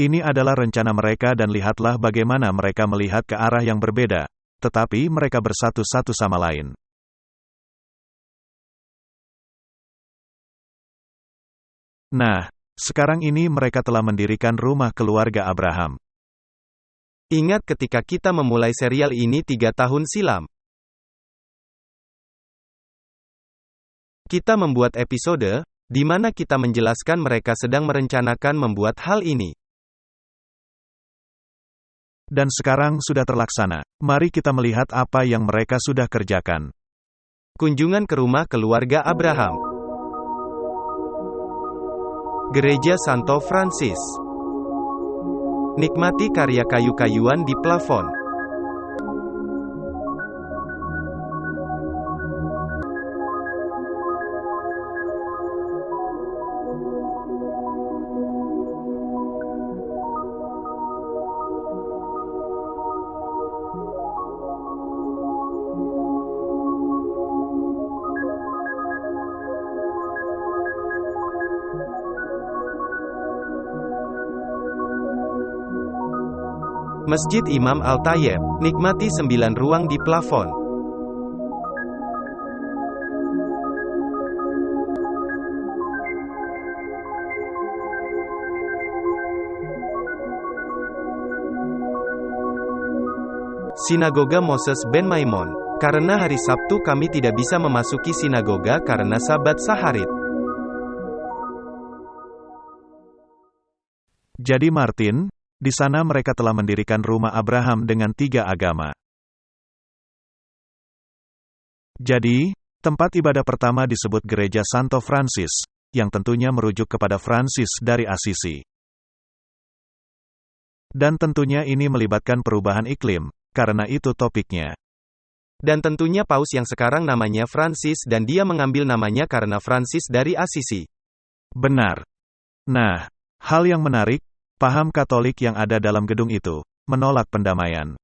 Ini adalah rencana mereka dan lihatlah bagaimana mereka melihat ke arah yang berbeda. Tetapi mereka bersatu satu sama lain. Nah, sekarang ini mereka telah mendirikan rumah keluarga Abraham. Ingat ketika kita memulai serial ini 3 tahun silam. Kita membuat episode, di mana kita menjelaskan mereka sedang merencanakan membuat hal ini. Dan sekarang sudah terlaksana. Mari kita melihat apa yang mereka sudah kerjakan. Kunjungan ke rumah keluarga Abraham. Gereja Santo Francis. Nikmati karya kayu-kayuan di plafon. Masjid Imam Al-Tayyib, nikmati 9 ruang di plafon. Sinagoga Moses ben Maimon. Karena hari Sabtu kami tidak bisa memasuki sinagoga karena Sabat Saharit. Jadi Martin, di sana mereka telah mendirikan rumah Abraham dengan 3 agama. Jadi, tempat ibadah pertama disebut Gereja Santo Francis, yang tentunya merujuk kepada Francis dari Assisi. Dan tentunya ini melibatkan perubahan iklim, karena itu topiknya. Dan tentunya Paus yang sekarang namanya Francis dan dia mengambil namanya karena Francis dari Assisi. Benar. Nah, hal yang menarik, paham Katolik yang ada dalam gedung itu, menolak pendamaian.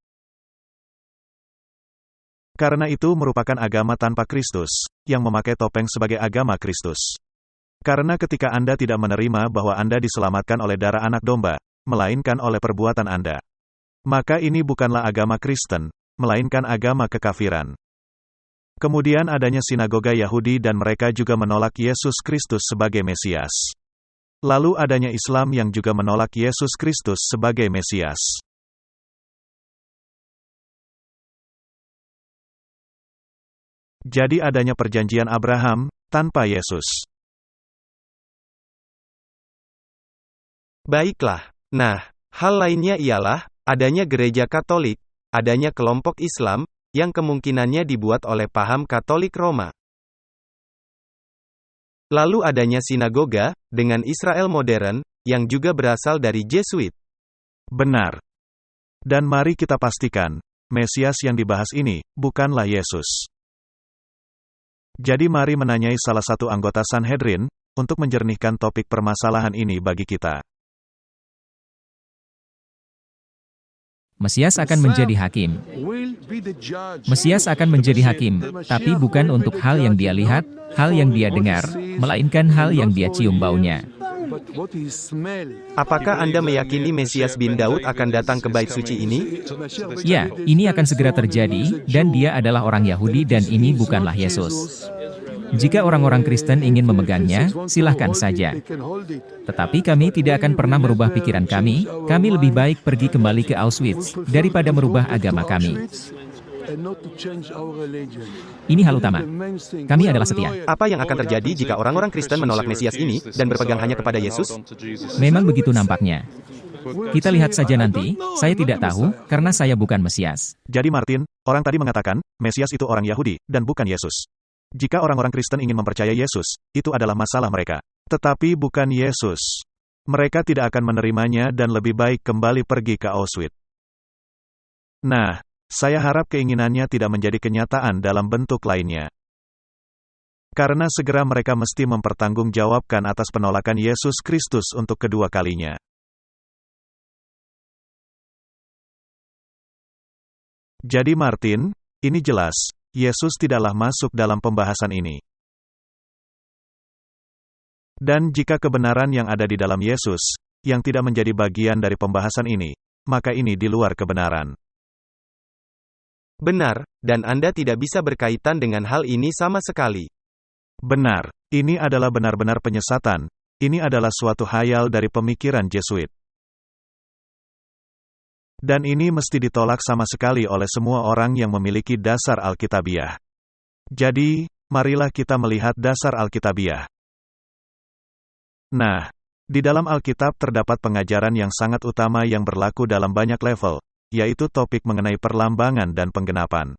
Karena itu merupakan agama tanpa Kristus, yang memakai topeng sebagai agama Kristus. Karena ketika Anda tidak menerima bahwa Anda diselamatkan oleh darah anak domba, melainkan oleh perbuatan Anda, maka ini bukanlah agama Kristen, melainkan agama kekafiran. Kemudian adanya sinagoga Yahudi dan mereka juga menolak Yesus Kristus sebagai Mesias. Lalu adanya Islam yang juga menolak Yesus Kristus sebagai Mesias. Jadi adanya perjanjian Abraham, tanpa Yesus. Baiklah. Nah, hal lainnya ialah, adanya gereja Katolik, adanya kelompok Islam, yang kemungkinannya dibuat oleh paham Katolik Roma. Lalu adanya sinagoga, dengan Israel modern, yang juga berasal dari Jesuit. Benar. Dan mari kita pastikan, Mesias yang dibahas ini, bukanlah Yesus. Jadi mari menanyai salah satu anggota Sanhedrin, untuk menjernihkan topik permasalahan ini bagi kita. Mesias akan menjadi hakim. Mesias akan menjadi hakim, tapi bukan untuk hal yang dia lihat, hal yang dia dengar, melainkan hal yang dia cium baunya. Apakah Anda meyakini Mesias bin Daud akan datang ke bait suci ini? Ya, ini akan segera terjadi, dan dia adalah orang Yahudi dan ini bukanlah Yesus. Jika orang-orang Kristen ingin memegangnya, silahkan saja. Tetapi kami tidak akan pernah merubah pikiran kami lebih baik pergi kembali ke Auschwitz, daripada merubah agama kami. Ini hal utama. Kami adalah setia. Apa yang akan terjadi jika orang-orang Kristen menolak Mesias ini, dan berpegang hanya kepada Yesus? Memang begitu nampaknya. Kita lihat saja nanti, saya tidak tahu, karena saya bukan Mesias. Jadi Martin, orang tadi mengatakan, Mesias itu orang Yahudi, dan bukan Yesus. Jika orang-orang Kristen ingin mempercayai Yesus, itu adalah masalah mereka. Tetapi bukan Yesus. Mereka tidak akan menerimanya dan lebih baik kembali pergi ke Auschwitz. Nah, saya harap keinginannya tidak menjadi kenyataan dalam bentuk lainnya. Karena segera mereka mesti mempertanggungjawabkan atas penolakan Yesus Kristus untuk kedua kalinya. Jadi Martin, ini jelas, Yesus tidaklah masuk dalam pembahasan ini. Dan jika kebenaran yang ada di dalam Yesus, yang tidak menjadi bagian dari pembahasan ini, maka ini di luar kebenaran. Benar, dan Anda tidak bisa berkaitan dengan hal ini sama sekali. Benar, ini adalah benar-benar penyesatan, ini adalah suatu hayal dari pemikiran Jesuit. Dan ini mesti ditolak sama sekali oleh semua orang yang memiliki dasar Alkitabiah. Jadi, marilah kita melihat dasar Alkitabiah. Nah, di dalam Alkitab terdapat pengajaran yang sangat utama yang berlaku dalam banyak level, yaitu topik mengenai perlambangan dan penggenapan.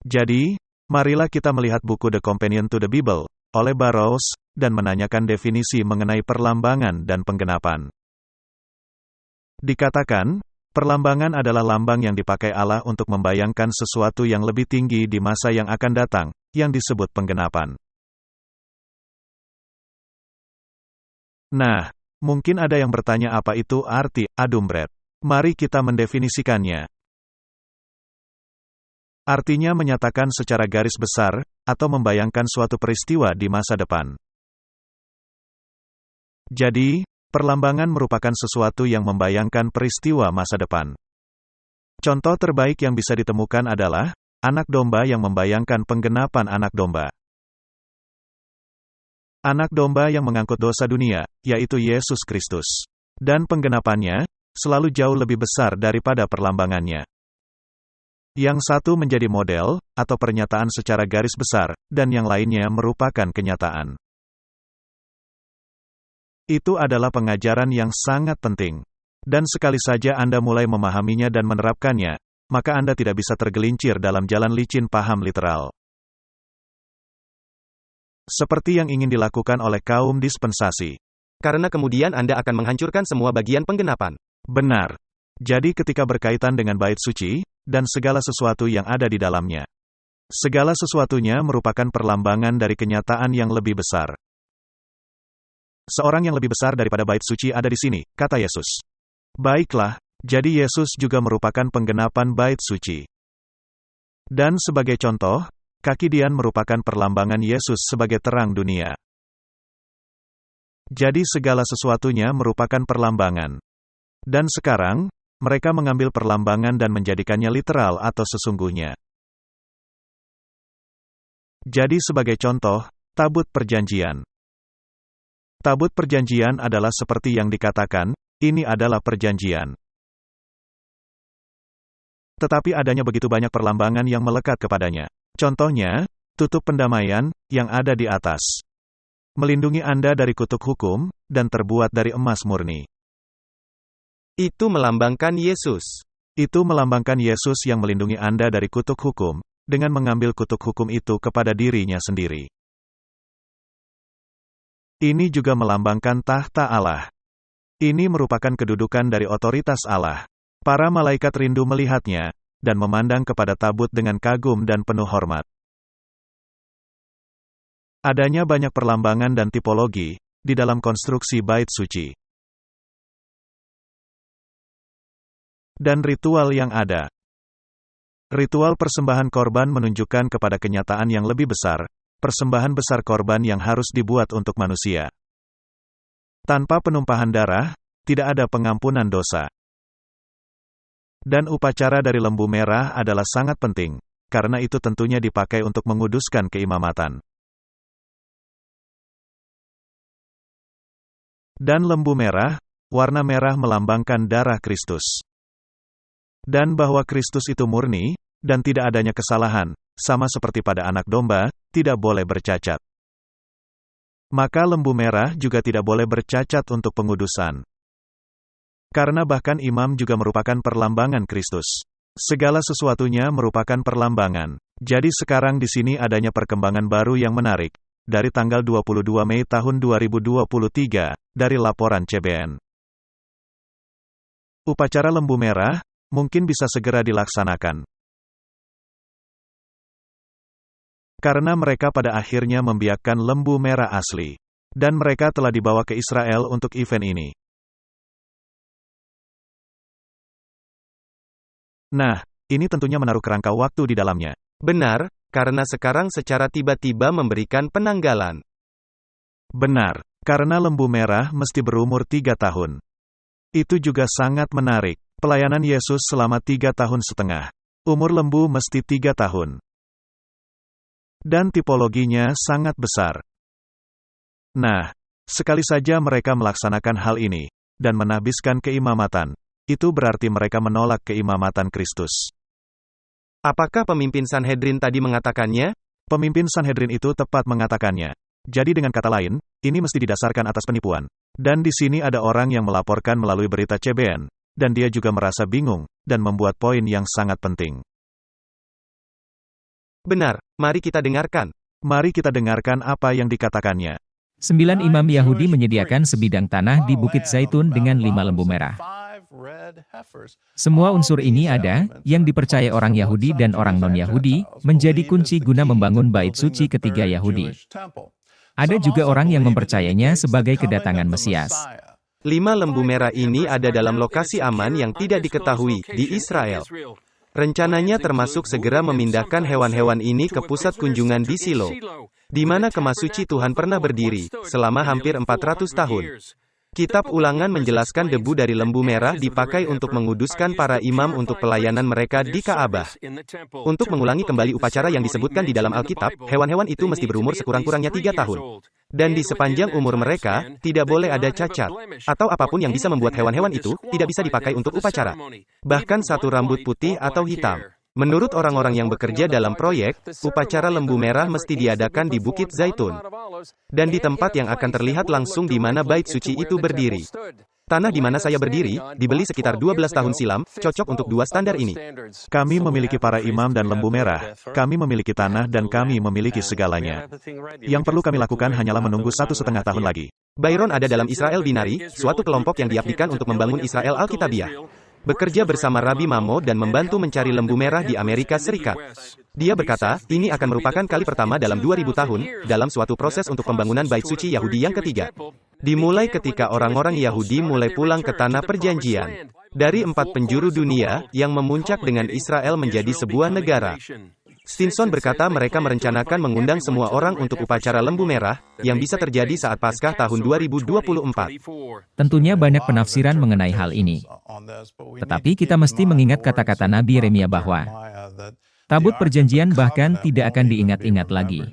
Jadi, marilah kita melihat buku The Companion to the Bible, oleh Burroughs, dan menanyakan definisi mengenai perlambangan dan penggenapan. Dikatakan, perlambangan adalah lambang yang dipakai Allah untuk membayangkan sesuatu yang lebih tinggi di masa yang akan datang, yang disebut penggenapan. Nah, mungkin ada yang bertanya apa itu arti adumbret. Mari kita mendefinisikannya. Artinya menyatakan secara garis besar, atau membayangkan suatu peristiwa di masa depan. Jadi, Perlambangan merupakan sesuatu yang membayangkan peristiwa masa depan. Contoh terbaik yang bisa ditemukan adalah anak domba yang membayangkan penggenapan anak domba. Anak domba yang mengangkut dosa dunia, yaitu Yesus Kristus. Dan penggenapannya selalu jauh lebih besar daripada perlambangannya. Yang satu menjadi model, atau pernyataan secara garis besar, dan yang lainnya merupakan kenyataan. Itu adalah pengajaran yang sangat penting. Dan sekali saja Anda mulai memahaminya dan menerapkannya, maka Anda tidak bisa tergelincir dalam jalan licin paham literal. Seperti yang ingin dilakukan oleh kaum dispensasi. Karena kemudian Anda akan menghancurkan semua bagian penggenapan. Benar. Jadi ketika berkaitan dengan bait suci, dan segala sesuatu yang ada di dalamnya. Segala sesuatunya merupakan perlambangan dari kenyataan yang lebih besar. Seorang yang lebih besar daripada bait suci ada di sini, kata Yesus. Baiklah, jadi Yesus juga merupakan penggenapan bait suci. Dan sebagai contoh, kaki Dian merupakan perlambangan Yesus sebagai terang dunia. Jadi segala sesuatunya merupakan perlambangan. Dan sekarang, mereka mengambil perlambangan dan menjadikannya literal atau sesungguhnya. Jadi sebagai contoh, tabut perjanjian. Tabut perjanjian adalah seperti yang dikatakan, ini adalah perjanjian. Tetapi adanya begitu banyak perlambangan yang melekat kepadanya. Contohnya, tutup pendamaian, yang ada di atas. Melindungi Anda dari kutuk hukum, dan terbuat dari emas murni. Itu melambangkan Yesus. Itu melambangkan Yesus yang melindungi Anda dari kutuk hukum, dengan mengambil kutuk hukum itu kepada dirinya sendiri. Ini juga melambangkan tahta Allah. Ini merupakan kedudukan dari otoritas Allah. Para malaikat rindu melihatnya, dan memandang kepada tabut dengan kagum dan penuh hormat. Adanya banyak perlambangan dan tipologi di dalam konstruksi bait suci. Dan ritual yang ada. Ritual persembahan korban menunjukkan kepada kenyataan yang lebih besar, persembahan besar korban yang harus dibuat untuk manusia. Tanpa penumpahan darah, tidak ada pengampunan dosa. Dan upacara dari lembu merah adalah sangat penting, karena itu tentunya dipakai untuk menguduskan keimamatan. Dan lembu merah, warna merah melambangkan darah Kristus. Dan bahwa Kristus itu murni, dan tidak adanya kesalahan, sama seperti pada anak domba, tidak boleh bercacat. Maka lembu merah juga tidak boleh bercacat untuk pengudusan. Karena bahkan imam juga merupakan perlambangan Kristus. Segala sesuatunya merupakan perlambangan. Jadi sekarang di sini adanya perkembangan baru yang menarik, dari tanggal 22 Mei tahun 2023, dari laporan CBN. Upacara lembu merah, mungkin bisa segera dilaksanakan. Karena mereka pada akhirnya membiakkan lembu merah asli. Dan mereka telah dibawa ke Israel untuk event ini. Nah, ini tentunya menaruh kerangka waktu di dalamnya. Benar, karena sekarang secara tiba-tiba memberikan penanggalan. Benar, karena lembu merah mesti berumur 3 tahun. Itu juga sangat menarik. Pelayanan Yesus selama 3,5 tahun. Umur lembu mesti 3 tahun. Dan tipologinya sangat besar. Nah, sekali saja mereka melaksanakan hal ini, dan menahbiskan keimamatan, itu berarti mereka menolak keimamatan Kristus. Apakah pemimpin Sanhedrin tadi mengatakannya? Pemimpin Sanhedrin itu tepat mengatakannya. Jadi dengan kata lain, ini mesti didasarkan atas penipuan. Dan di sini ada orang yang melaporkan melalui berita CBN. Dan dia juga merasa bingung, dan membuat poin yang sangat penting. Benar, mari kita dengarkan. Mari kita dengarkan apa yang dikatakannya. 9 imam Yahudi menyediakan sebidang tanah di Bukit Zaitun dengan 5 lembu merah. Semua unsur ini ada, yang dipercaya orang Yahudi dan orang non-Yahudi, menjadi kunci guna membangun bait suci ketiga Yahudi. Ada juga orang yang mempercayainya sebagai kedatangan Mesias. 5 lembu merah ini ada dalam lokasi aman yang tidak diketahui, di Israel. Rencananya termasuk segera memindahkan hewan-hewan ini ke pusat kunjungan di Silo, di mana kemah suci Tuhan pernah berdiri, selama hampir 400 tahun. Kitab Ulangan menjelaskan debu dari lembu merah dipakai untuk menguduskan para imam untuk pelayanan mereka di Ka'bah. Untuk mengulangi kembali upacara yang disebutkan di dalam Alkitab, hewan-hewan itu mesti berumur sekurang-kurangnya 3 tahun. Dan di sepanjang umur mereka, tidak boleh ada cacat, atau apapun yang bisa membuat hewan-hewan itu tidak bisa dipakai untuk upacara. Bahkan satu rambut putih atau hitam. Menurut orang-orang yang bekerja dalam proyek, upacara lembu merah mesti diadakan di Bukit Zaitun. Dan di tempat yang akan terlihat langsung di mana bait suci itu berdiri. Tanah di mana saya berdiri, dibeli sekitar 12 tahun silam, cocok untuk 2 standar ini. Kami memiliki para imam dan lembu merah, kami memiliki tanah dan kami memiliki segalanya. Yang perlu kami lakukan hanyalah menunggu 1,5 tahun lagi. Byron ada dalam Israel Binari, suatu kelompok yang diabdikan untuk membangun Israel Alkitabiah. Bekerja bersama Rabi Mamo dan membantu mencari lembu merah di Amerika Serikat. Dia berkata, ini akan merupakan kali pertama dalam 2000 tahun, dalam suatu proses untuk pembangunan bait suci Yahudi yang ketiga. Dimulai ketika orang-orang Yahudi mulai pulang ke tanah perjanjian. Dari 4 penjuru dunia, yang memuncak dengan Israel menjadi sebuah negara. Stinson berkata mereka merencanakan mengundang semua orang untuk upacara lembu merah, yang bisa terjadi saat Paskah tahun 2024. Tentunya banyak penafsiran mengenai hal ini. Tetapi kita mesti mengingat kata-kata Nabi Yeremia bahwa tabut perjanjian bahkan tidak akan diingat-ingat lagi.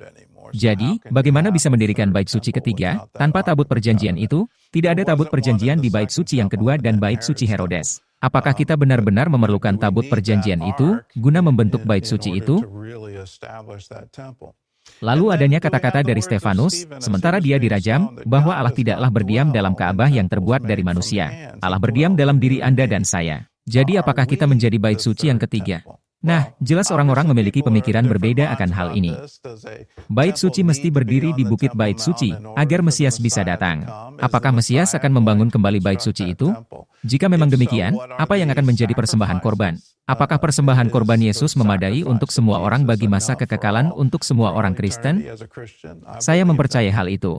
Jadi, bagaimana bisa mendirikan bait suci ketiga, tanpa tabut perjanjian itu? Tidak ada tabut perjanjian di bait suci yang kedua dan bait suci Herodes. Apakah kita benar-benar memerlukan tabut perjanjian itu, guna membentuk bait suci itu? Lalu adanya kata-kata dari Stefanus, sementara dia dirajam, bahwa Allah tidaklah berdiam dalam Ka'bah yang terbuat dari manusia. Allah berdiam dalam diri Anda dan saya. Jadi apakah kita menjadi bait suci yang ketiga? Nah, jelas orang-orang memiliki pemikiran berbeda akan hal ini. Bait suci mesti berdiri di bukit bait suci, agar Mesias bisa datang. Apakah Mesias akan membangun kembali bait suci itu? Jika memang demikian, apa yang akan menjadi persembahan korban? Apakah persembahan korban Yesus memadai untuk semua orang bagi masa kekekalan untuk semua orang Kristen? Saya mempercayai hal itu.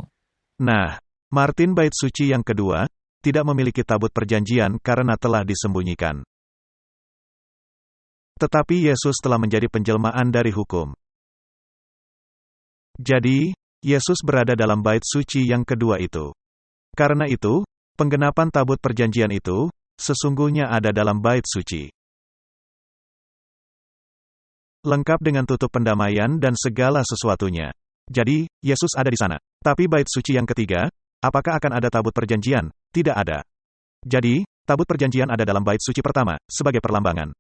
Nah, Martin bait suci yang kedua, tidak memiliki tabut perjanjian karena telah disembunyikan. Tetapi Yesus telah menjadi penjelmaan dari hukum. Jadi, Yesus berada dalam bait suci yang kedua itu. Karena itu, penggenapan tabut perjanjian itu, sesungguhnya ada dalam bait suci. Lengkap dengan tutup pendamaian dan segala sesuatunya. Jadi, Yesus ada di sana. Tapi bait suci yang ketiga, apakah akan ada tabut perjanjian? Tidak ada. Jadi, tabut perjanjian ada dalam bait suci pertama, sebagai perlambangan.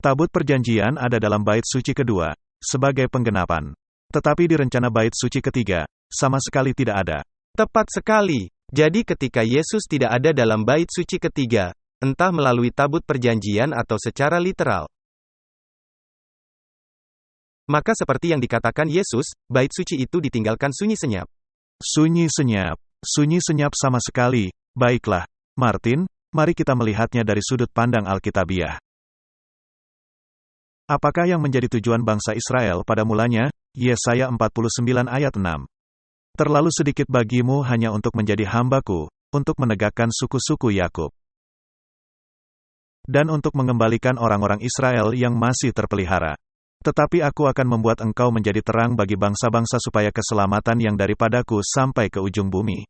Tabut perjanjian ada dalam bait suci kedua, sebagai penggenapan. Tetapi di rencana bait suci ketiga, sama sekali tidak ada. Tepat sekali. Jadi ketika Yesus tidak ada dalam bait suci ketiga, entah melalui tabut perjanjian atau secara literal, maka seperti yang dikatakan Yesus, bait suci itu ditinggalkan sunyi senyap. Sunyi senyap sama sekali. Baiklah, Martin, mari kita melihatnya dari sudut pandang Alkitabiah. Apakah yang menjadi tujuan bangsa Israel pada mulanya? Yesaya 49 ayat 6. Terlalu sedikit bagimu hanya untuk menjadi hambaku, untuk menegakkan suku-suku Yakub. Dan untuk mengembalikan orang-orang Israel yang masih terpelihara. Tetapi aku akan membuat engkau menjadi terang bagi bangsa-bangsa supaya keselamatan yang daripadaku sampai ke ujung bumi.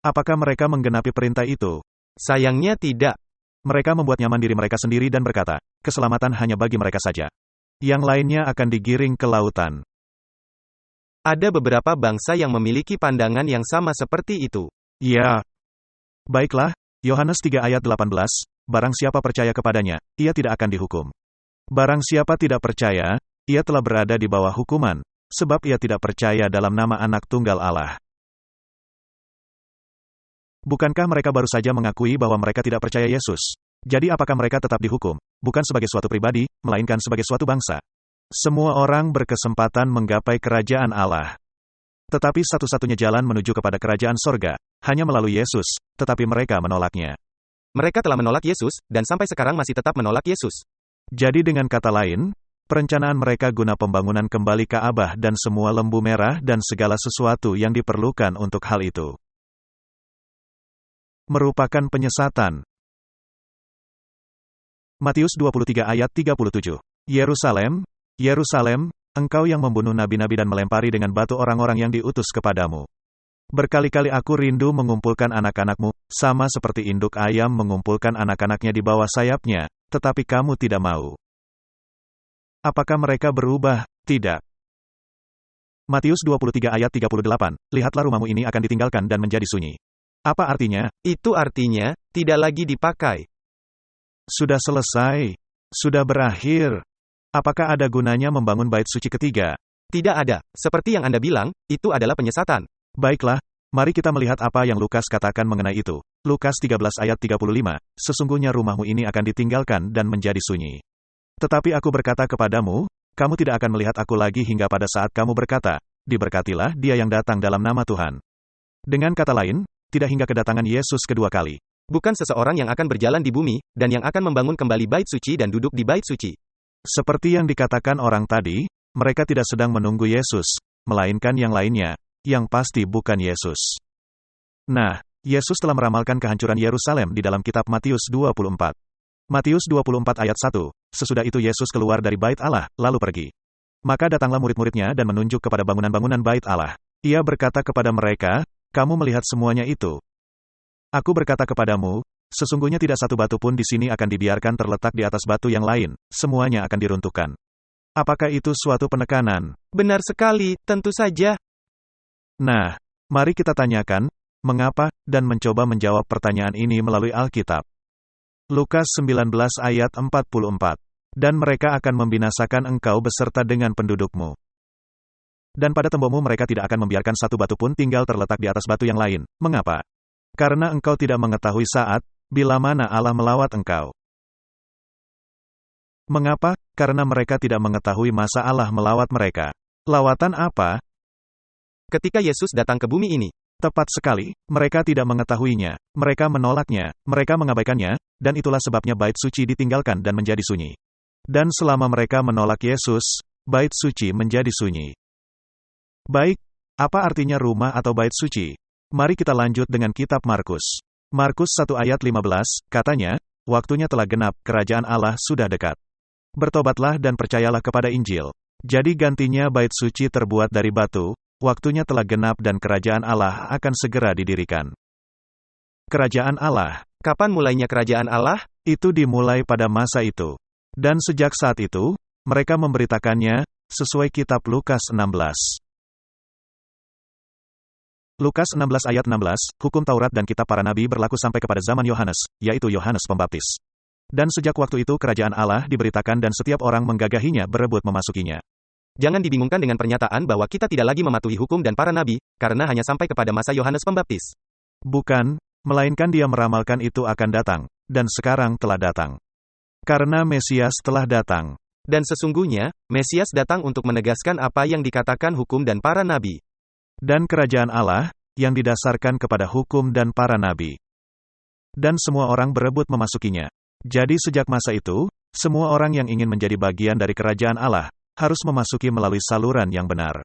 Apakah mereka menggenapi perintah itu? Sayangnya tidak. Mereka membuat nyaman diri mereka sendiri dan berkata, keselamatan hanya bagi mereka saja. Yang lainnya akan digiring ke lautan. Ada beberapa bangsa yang memiliki pandangan yang sama seperti itu. Ya. Baiklah, Yohanes 3 ayat 18, barang siapa percaya kepadanya, ia tidak akan dihukum. Barang siapa tidak percaya, ia telah berada di bawah hukuman, sebab ia tidak percaya dalam nama Anak Tunggal Allah. Bukankah mereka baru saja mengakui bahwa mereka tidak percaya Yesus? Jadi apakah mereka tetap dihukum? Bukan sebagai suatu pribadi, melainkan sebagai suatu bangsa. Semua orang berkesempatan menggapai kerajaan Allah. Tetapi satu-satunya jalan menuju kepada kerajaan sorga, hanya melalui Yesus, tetapi mereka menolaknya. Mereka telah menolak Yesus, dan sampai sekarang masih tetap menolak Yesus. Jadi dengan kata lain, perencanaan mereka guna pembangunan kembali Ka'bah dan semua lembu merah dan segala sesuatu yang diperlukan untuk hal itu merupakan penyesatan. Matius 23 ayat 37. Yerusalem, Yerusalem, engkau yang membunuh nabi-nabi dan melempari dengan batu orang-orang yang diutus kepadamu. Berkali-kali aku rindu mengumpulkan anak-anakmu, sama seperti induk ayam mengumpulkan anak-anaknya di bawah sayapnya, tetapi kamu tidak mau. Apakah mereka berubah? Tidak. Matius 23 ayat 38, lihatlah rumahmu ini akan ditinggalkan dan menjadi sunyi. Apa artinya? Itu artinya, tidak lagi dipakai. Sudah selesai. Sudah berakhir. Apakah ada gunanya membangun bait suci ketiga? Tidak ada. Seperti yang Anda bilang, itu adalah penyesatan. Baiklah, mari kita melihat apa yang Lukas katakan mengenai itu. Lukas 13 ayat 35, sesungguhnya rumahmu ini akan ditinggalkan dan menjadi sunyi. Tetapi aku berkata kepadamu, kamu tidak akan melihat aku lagi hingga pada saat kamu berkata, diberkatilah dia yang datang dalam nama Tuhan. Dengan kata lain, tidak hingga kedatangan Yesus kedua kali. Bukan seseorang yang akan berjalan di bumi, dan yang akan membangun kembali bait suci dan duduk di bait suci. Seperti yang dikatakan orang tadi, mereka tidak sedang menunggu Yesus, melainkan yang lainnya, yang pasti bukan Yesus. Nah, Yesus telah meramalkan kehancuran Yerusalem di dalam kitab Matius 24. Matius 24 ayat 1, sesudah itu Yesus keluar dari bait Allah, lalu pergi. Maka datanglah murid-muridnya dan menunjuk kepada bangunan-bangunan bait Allah. Ia berkata kepada mereka, kamu melihat semuanya itu. Aku berkata kepadamu, sesungguhnya tidak satu batu pun di sini akan dibiarkan terletak di atas batu yang lain, semuanya akan diruntuhkan. Apakah itu suatu penekanan? Benar sekali, tentu saja. Nah, mari kita tanyakan, mengapa, dan mencoba menjawab pertanyaan ini melalui Alkitab. Lukas 19 ayat 44. Dan mereka akan membinasakan engkau beserta dengan pendudukmu. Dan pada tembokmu mereka tidak akan membiarkan satu batu pun tinggal terletak di atas batu yang lain. Mengapa? Karena engkau tidak mengetahui saat, bila mana Allah melawat engkau. Mengapa? Karena mereka tidak mengetahui masa Allah melawat mereka. Lawatan apa? Ketika Yesus datang ke bumi ini. Tepat sekali, mereka tidak mengetahuinya, mereka menolaknya, mereka mengabaikannya, dan itulah sebabnya bait suci ditinggalkan dan menjadi sunyi. Dan selama mereka menolak Yesus, bait suci menjadi sunyi. Baik, apa artinya rumah atau bait suci? Mari kita lanjut dengan kitab Markus. Markus 1 ayat 15, katanya, waktunya telah genap, kerajaan Allah sudah dekat. Bertobatlah dan percayalah kepada Injil. Jadi gantinya bait suci terbuat dari batu, waktunya telah genap dan kerajaan Allah akan segera didirikan. Kerajaan Allah. Kapan mulainya kerajaan Allah? Itu dimulai pada masa itu. Dan sejak saat itu, mereka memberitakannya, sesuai kitab Lukas 16. Lukas 16 ayat 16, hukum Taurat dan kitab para nabi berlaku sampai kepada zaman Yohanes, yaitu Yohanes Pembaptis. Dan sejak waktu itu kerajaan Allah diberitakan dan setiap orang menggagahinya berebut memasukinya. Jangan dibingungkan dengan pernyataan bahwa kita tidak lagi mematuhi hukum dan para nabi, karena hanya sampai kepada masa Yohanes Pembaptis. Bukan, melainkan dia meramalkan itu akan datang, dan sekarang telah datang. Karena Mesias telah datang. Dan sesungguhnya, Mesias datang untuk menegaskan apa yang dikatakan hukum dan para nabi. Dan kerajaan Allah, yang didasarkan kepada hukum dan para nabi. Dan semua orang berebut memasukinya. Jadi sejak masa itu, semua orang yang ingin menjadi bagian dari kerajaan Allah, harus memasuki melalui saluran yang benar.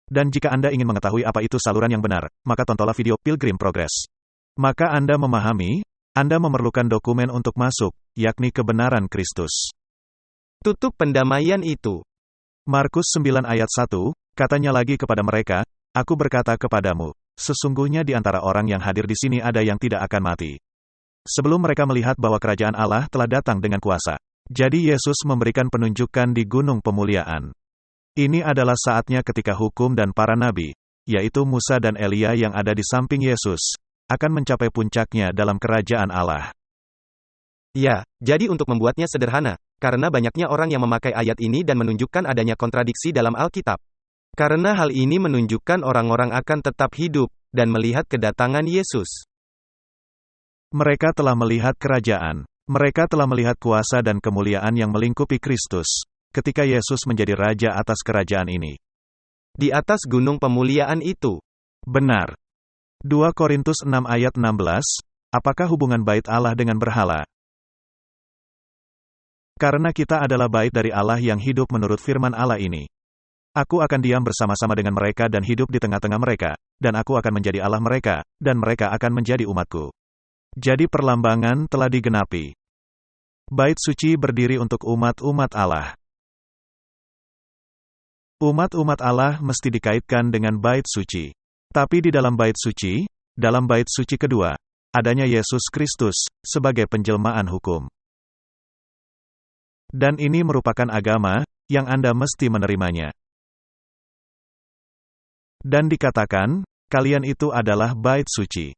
Dan jika Anda ingin mengetahui apa itu saluran yang benar, maka tontonlah video Pilgrim Progress. Maka Anda memahami, Anda memerlukan dokumen untuk masuk, yakni kebenaran Kristus. Tutup pendamaian itu. Markus 9 ayat 1, katanya lagi kepada mereka, aku berkata kepadamu, sesungguhnya di antara orang yang hadir di sini ada yang tidak akan mati. Sebelum mereka melihat bahwa kerajaan Allah telah datang dengan kuasa. Jadi Yesus memberikan penunjukan di Gunung Pemuliaan. Ini adalah saatnya ketika hukum dan para nabi, yaitu Musa dan Elia yang ada di samping Yesus, akan mencapai puncaknya dalam kerajaan Allah. Ya, jadi untuk membuatnya sederhana, karena banyaknya orang yang memakai ayat ini dan menunjukkan adanya kontradiksi dalam Alkitab. Karena hal ini menunjukkan orang-orang akan tetap hidup, dan melihat kedatangan Yesus. Mereka telah melihat kerajaan. Mereka telah melihat kuasa dan kemuliaan yang melingkupi Kristus, ketika Yesus menjadi raja atas kerajaan ini. Di atas gunung pemuliaan itu. Benar. 2 Korintus 6 ayat 16, apakah hubungan bait Allah dengan berhala? Karena kita adalah bait dari Allah yang hidup menurut firman Allah ini. Aku akan diam bersama-sama dengan mereka dan hidup di tengah-tengah mereka, dan aku akan menjadi Allah mereka, dan mereka akan menjadi umatku. Jadi perlambangan telah digenapi. Bait suci berdiri untuk umat-umat Allah. Umat-umat Allah mesti dikaitkan dengan bait suci. Tapi di dalam bait suci kedua, adanya Yesus Kristus sebagai penjelmaan hukum. Dan ini merupakan agama yang Anda mesti menerimanya. Dan dikatakan, kalian itu adalah bait suci.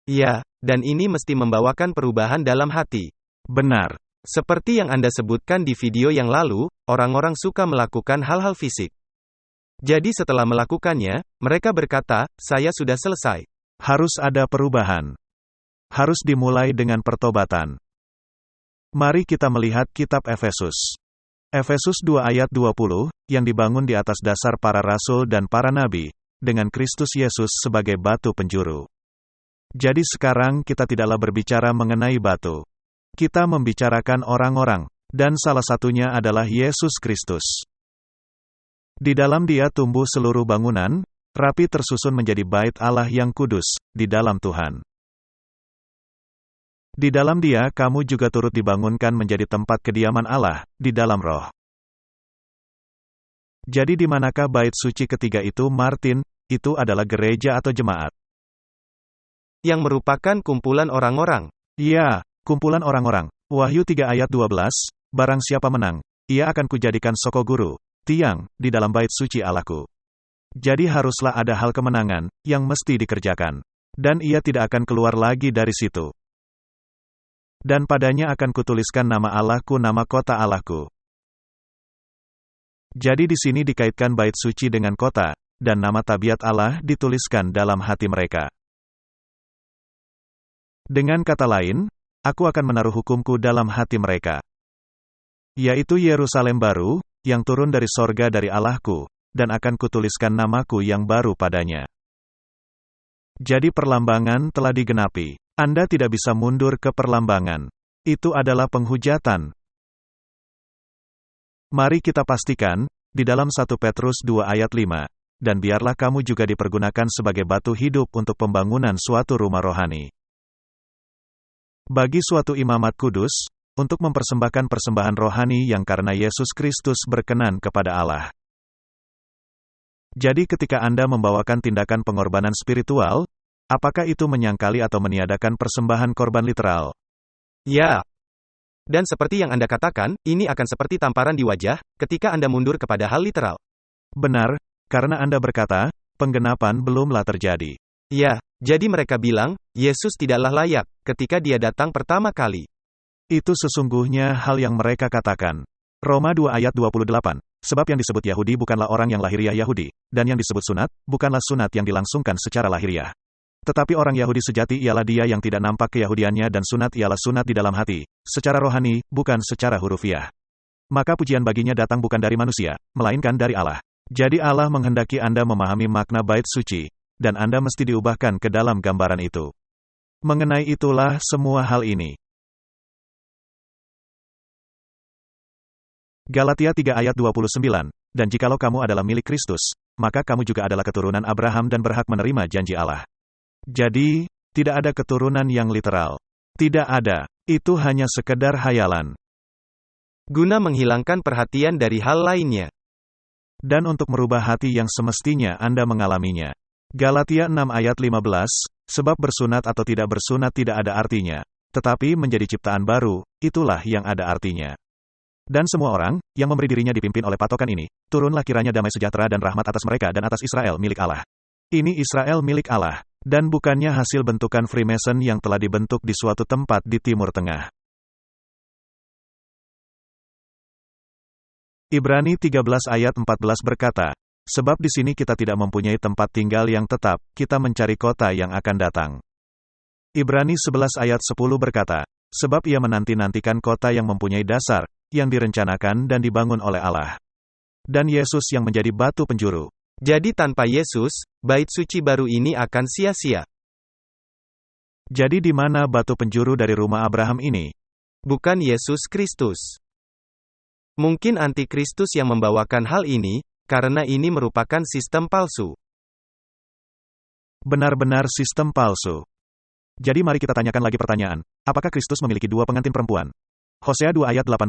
Ya, dan ini mesti membawakan perubahan dalam hati. Benar. Seperti yang Anda sebutkan di video yang lalu, orang-orang suka melakukan hal-hal fisik. Jadi setelah melakukannya, mereka berkata, saya sudah selesai. Harus ada perubahan. Harus dimulai dengan pertobatan. Mari kita melihat kitab Efesus. Efesus 2 ayat 20, yang dibangun di atas dasar para rasul dan para nabi, dengan Kristus Yesus sebagai batu penjuru. Jadi sekarang kita tidaklah berbicara mengenai batu. Kita membicarakan orang-orang, dan salah satunya adalah Yesus Kristus. Di dalam Dia tumbuh seluruh bangunan, rapi tersusun menjadi bait Allah yang kudus, di dalam Tuhan. Di dalam Dia kamu juga turut dibangunkan menjadi tempat kediaman Allah, di dalam Roh. Jadi di manakah bait suci ketiga itu, Martin? Itu adalah gereja atau jemaat. Yang merupakan kumpulan orang-orang. Ya, kumpulan orang-orang. Wahyu 3 ayat 12, barang siapa menang, ia akan kujadikan soko guru, tiang, di dalam bait suci Allahku. Jadi haruslah ada hal kemenangan, yang mesti dikerjakan. Dan ia tidak akan keluar lagi dari situ. Dan padanya akan kutuliskan nama Allahku, nama kota Allahku. Jadi di sini dikaitkan bait suci dengan kota, dan nama tabiat Allah dituliskan dalam hati mereka. Dengan kata lain, aku akan menaruh hukumku dalam hati mereka. Yaitu Yerusalem baru, yang turun dari sorga dari Allahku, dan akan kutuliskan namaku yang baru padanya. Jadi perlambangan telah digenapi. Anda tidak bisa mundur ke perlambangan. Itu adalah penghujatan. Mari kita pastikan, di dalam 1 Petrus 2 ayat 5, dan biarlah kamu juga dipergunakan sebagai batu hidup untuk pembangunan suatu rumah rohani. Bagi suatu imamat kudus, untuk mempersembahkan persembahan rohani yang karena Yesus Kristus berkenan kepada Allah. Jadi ketika Anda membawakan tindakan pengorbanan spiritual, apakah itu menyangkali atau meniadakan persembahan korban literal? Ya. Dan seperti yang Anda katakan, ini akan seperti tamparan di wajah, ketika Anda mundur kepada hal literal. Benar, karena Anda berkata, penggenapan belumlah terjadi. Ya, jadi mereka bilang, Yesus tidaklah layak, ketika Dia datang pertama kali. Itu sesungguhnya hal yang mereka katakan. Roma 2 ayat 28, sebab yang disebut Yahudi bukanlah orang yang lahiriah Yahudi, dan yang disebut sunat, bukanlah sunat yang dilangsungkan secara lahiriah. Tetapi orang Yahudi sejati ialah dia yang tidak nampak keyahudiannya dan sunat ialah sunat di dalam hati, secara rohani, bukan secara hurufiah. Maka pujian baginya datang bukan dari manusia, melainkan dari Allah. Jadi Allah menghendaki Anda memahami makna bait suci, dan Anda mesti diubahkan ke dalam gambaran itu. Mengenai itulah semua hal ini. Galatia 3 ayat 29, dan jikalau kamu adalah milik Kristus, maka kamu juga adalah keturunan Abraham dan berhak menerima janji Allah. Jadi, tidak ada keturunan yang literal. Tidak ada. Itu hanya sekedar hayalan. Guna menghilangkan perhatian dari hal lainnya. Dan untuk merubah hati yang semestinya Anda mengalaminya. Galatia 6 ayat 15, sebab bersunat atau tidak bersunat tidak ada artinya. Tetapi menjadi ciptaan baru, itulah yang ada artinya. Dan semua orang, yang memberi dirinya dipimpin oleh patokan ini, turunlah kiranya damai sejahtera dan rahmat atas mereka dan atas Israel milik Allah. Ini Israel milik Allah, dan bukannya hasil bentukan Freemason yang telah dibentuk di suatu tempat di Timur Tengah. Ibrani 13 ayat 14 berkata, sebab di sini kita tidak mempunyai tempat tinggal yang tetap, kita mencari kota yang akan datang. Ibrani 11 ayat 10 berkata, sebab ia menanti-nantikan kota yang mempunyai dasar, yang direncanakan dan dibangun oleh Allah. Dan Yesus yang menjadi batu penjuru. Jadi tanpa Yesus, bait suci baru ini akan sia-sia. Jadi di mana batu penjuru dari rumah Abraham ini? Bukan Yesus Kristus. Mungkin antikristus yang membawakan hal ini, karena ini merupakan sistem palsu. Benar-benar sistem palsu. Jadi mari kita tanyakan lagi pertanyaan, apakah Kristus memiliki dua pengantin perempuan? Hosea 2 ayat 18,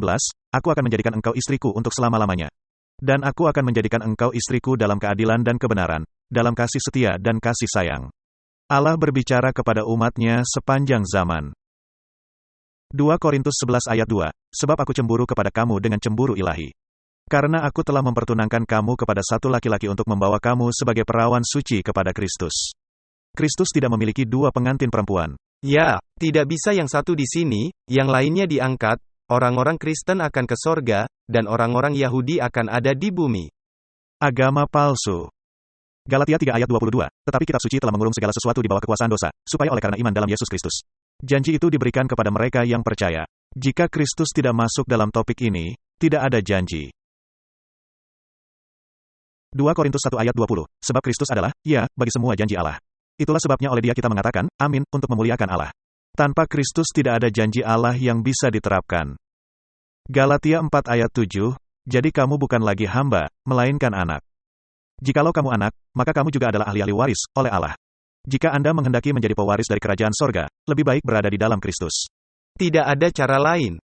aku akan menjadikan engkau istriku untuk selama-lamanya. Dan aku akan menjadikan engkau istriku dalam keadilan dan kebenaran, dalam kasih setia dan kasih sayang. Allah berbicara kepada umat-Nya sepanjang zaman. 2 Korintus 11 ayat 2, sebab aku cemburu kepada kamu dengan cemburu ilahi. Karena aku telah mempertunangkan kamu kepada satu laki-laki untuk membawa kamu sebagai perawan suci kepada Kristus. Kristus tidak memiliki 2 pengantin perempuan. Ya, tidak bisa yang satu di sini, yang lainnya diangkat, orang-orang Kristen akan ke sorga, dan orang-orang Yahudi akan ada di bumi. Agama palsu. Galatia 3 ayat 22, tetapi kitab suci telah mengurung segala sesuatu di bawah kekuasaan dosa, supaya oleh karena iman dalam Yesus Kristus. Janji itu diberikan kepada mereka yang percaya. Jika Kristus tidak masuk dalam topik ini, tidak ada janji. 2 Korintus 1 ayat 20, sebab Kristus adalah, ya, bagi semua janji Allah. Itulah sebabnya oleh Dia kita mengatakan, amin, untuk memuliakan Allah. Tanpa Kristus tidak ada janji Allah yang bisa diterapkan. Galatia 4 ayat 7, jadi kamu bukan lagi hamba, melainkan anak. Jikalau kamu anak, maka kamu juga adalah ahli-ahli waris, oleh Allah. Jika Anda menghendaki menjadi pewaris dari kerajaan sorga, lebih baik berada di dalam Kristus. Tidak ada cara lain.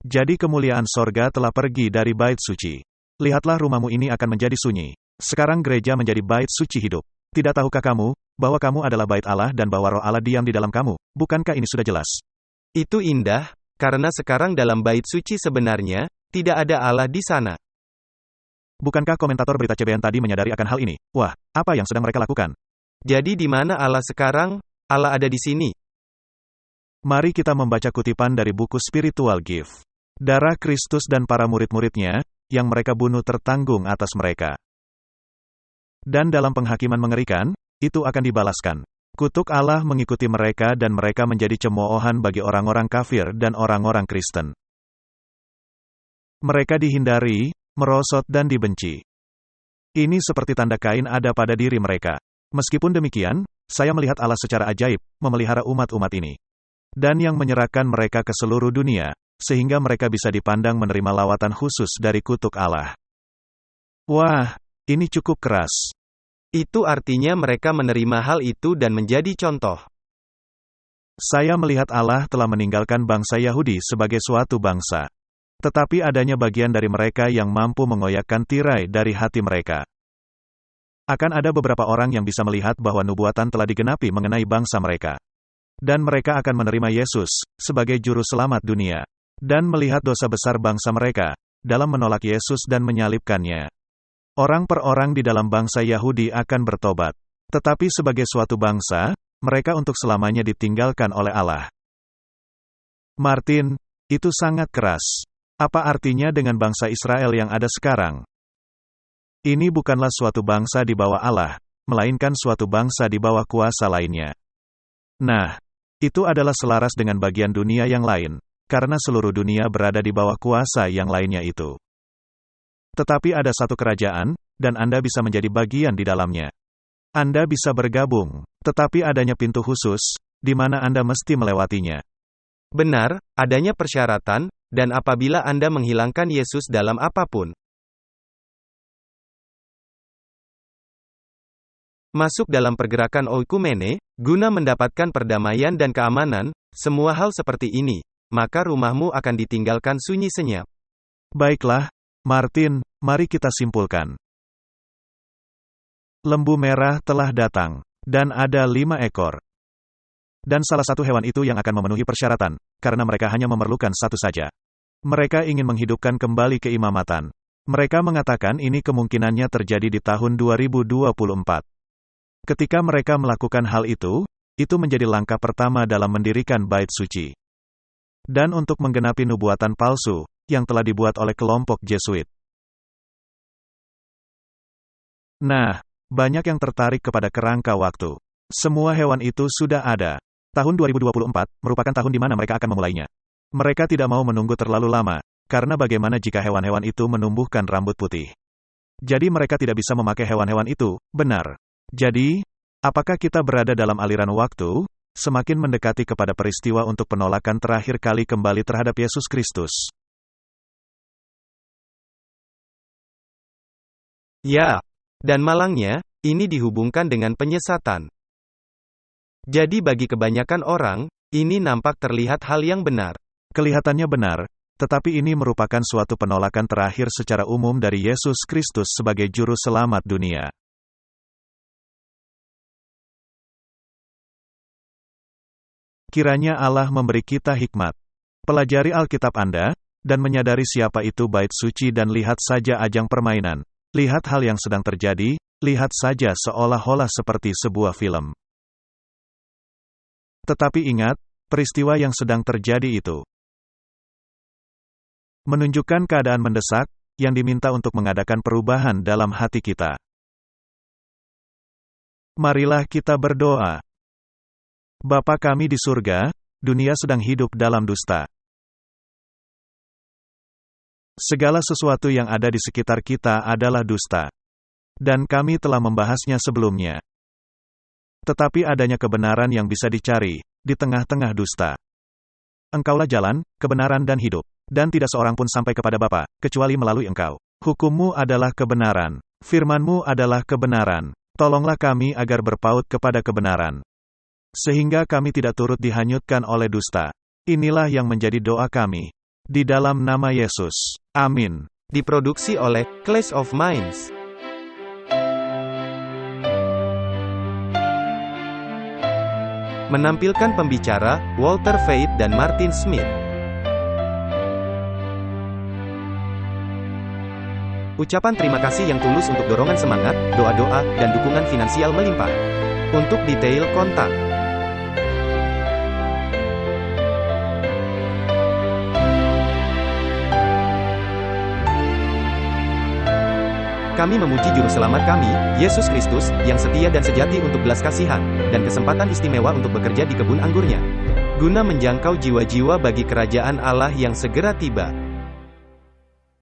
Jadi kemuliaan sorga telah pergi dari bait suci. Lihatlah rumahmu ini akan menjadi sunyi. Sekarang gereja menjadi bait suci hidup. Tidak tahukah kamu, bahwa kamu adalah bait Allah dan bahwa roh Allah diam di dalam kamu? Bukankah ini sudah jelas? Itu indah, karena sekarang dalam bait suci sebenarnya, tidak ada Allah di sana. Bukankah komentator berita CBN tadi menyadari akan hal ini? Wah, apa yang sedang mereka lakukan? Jadi di mana Allah sekarang? Allah ada di sini. Mari kita membaca kutipan dari buku Spiritual Gift. Darah Kristus dan para murid-muridnya, yang mereka bunuh tertanggung atas mereka. Dan dalam penghakiman mengerikan, itu akan dibalaskan. Kutuk Allah mengikuti mereka dan mereka menjadi cemoohan bagi orang-orang kafir dan orang-orang Kristen. Mereka dihindari, merosot dan dibenci. Ini seperti tanda Kain ada pada diri mereka. Meskipun demikian, saya melihat Allah secara ajaib, memelihara umat-umat ini. Dan yang menyerahkan mereka ke seluruh dunia, sehingga mereka bisa dipandang menerima lawatan khusus dari kutuk Allah. Wah, ini cukup keras. Itu artinya mereka menerima hal itu dan menjadi contoh. Saya melihat Allah telah meninggalkan bangsa Yahudi sebagai suatu bangsa. Tetapi adanya bagian dari mereka yang mampu mengoyakkan tirai dari hati mereka. Akan ada beberapa orang yang bisa melihat bahwa nubuatan telah digenapi mengenai bangsa mereka. Dan mereka akan menerima Yesus sebagai juru selamat dunia. Dan melihat dosa besar bangsa mereka dalam menolak Yesus dan menyalibkannya. Orang per orang di dalam bangsa Yahudi akan bertobat. Tetapi sebagai suatu bangsa, mereka untuk selamanya ditinggalkan oleh Allah. Martin, itu sangat keras. Apa artinya dengan bangsa Israel yang ada sekarang? Ini bukanlah suatu bangsa di bawah Allah, melainkan suatu bangsa di bawah kuasa lainnya. Nah, itu adalah selaras dengan bagian dunia yang lain, karena seluruh dunia berada di bawah kuasa yang lainnya itu. Tetapi ada satu kerajaan, dan Anda bisa menjadi bagian di dalamnya. Anda bisa bergabung, tetapi adanya pintu khusus, di mana Anda mesti melewatinya. Benar, adanya persyaratan, dan apabila Anda menghilangkan Yesus dalam apapun, masuk dalam pergerakan oikumene, guna mendapatkan perdamaian dan keamanan, semua hal seperti ini, maka rumahmu akan ditinggalkan sunyi senyap. Baiklah, Martin, mari kita simpulkan. Lembu merah telah datang, dan ada 5 ekor. Dan salah satu hewan itu yang akan memenuhi persyaratan, karena mereka hanya memerlukan satu saja. Mereka ingin menghidupkan kembali keimamatan. Mereka mengatakan ini kemungkinannya terjadi di tahun 2024. Ketika mereka melakukan hal itu menjadi langkah pertama dalam mendirikan bait suci. Dan untuk menggenapi nubuatan palsu, yang telah dibuat oleh kelompok Jesuit. Nah, banyak yang tertarik kepada kerangka waktu. Semua hewan itu sudah ada. Tahun 2024, merupakan tahun di mana mereka akan memulainya. Mereka tidak mau menunggu terlalu lama, karena bagaimana jika hewan-hewan itu menumbuhkan rambut putih? Jadi mereka tidak bisa memakai hewan-hewan itu, benar. Jadi, apakah kita berada dalam aliran waktu, semakin mendekati kepada peristiwa untuk penolakan terakhir kali kembali terhadap Yesus Kristus? Ya, dan malangnya, ini dihubungkan dengan penyesatan. Jadi bagi kebanyakan orang, ini nampak terlihat hal yang benar. Kelihatannya benar, tetapi ini merupakan suatu penolakan terakhir secara umum dari Yesus Kristus sebagai juru selamat dunia. Kiranya Allah memberi kita hikmat. Pelajari Alkitab Anda, dan menyadari siapa itu bait suci dan lihat saja ajang permainan. Lihat hal yang sedang terjadi, lihat saja seolah-olah seperti sebuah film. Tetapi ingat, peristiwa yang sedang terjadi itu menunjukkan keadaan mendesak, yang diminta untuk mengadakan perubahan dalam hati kita. Marilah kita berdoa. Bapa kami di surga, dunia sedang hidup dalam dusta. Segala sesuatu yang ada di sekitar kita adalah dusta. Dan kami telah membahasnya sebelumnya. Tetapi adanya kebenaran yang bisa dicari, di tengah-tengah dusta. Engkaulah jalan, kebenaran dan hidup. Dan tidak seorang pun sampai kepada Bapa, kecuali melalui Engkau. Hukum-Mu adalah kebenaran. Firman-Mu adalah kebenaran. Tolonglah kami agar berpaut kepada kebenaran. Sehingga kami tidak turut dihanyutkan oleh dusta. Inilah yang menjadi doa kami. Di dalam nama Yesus. Amin. Diproduksi oleh Clash of Minds. Menampilkan pembicara, Walter Veit dan Martin Smith. Ucapan terima kasih yang tulus untuk dorongan semangat, doa-doa, dan dukungan finansial melimpah. Untuk detail kontak. Kami memuji Juru Selamat kami, Yesus Kristus, yang setia dan sejati untuk belas kasihan, dan kesempatan istimewa untuk bekerja di kebun anggurnya. Guna menjangkau jiwa-jiwa bagi kerajaan Allah yang segera tiba.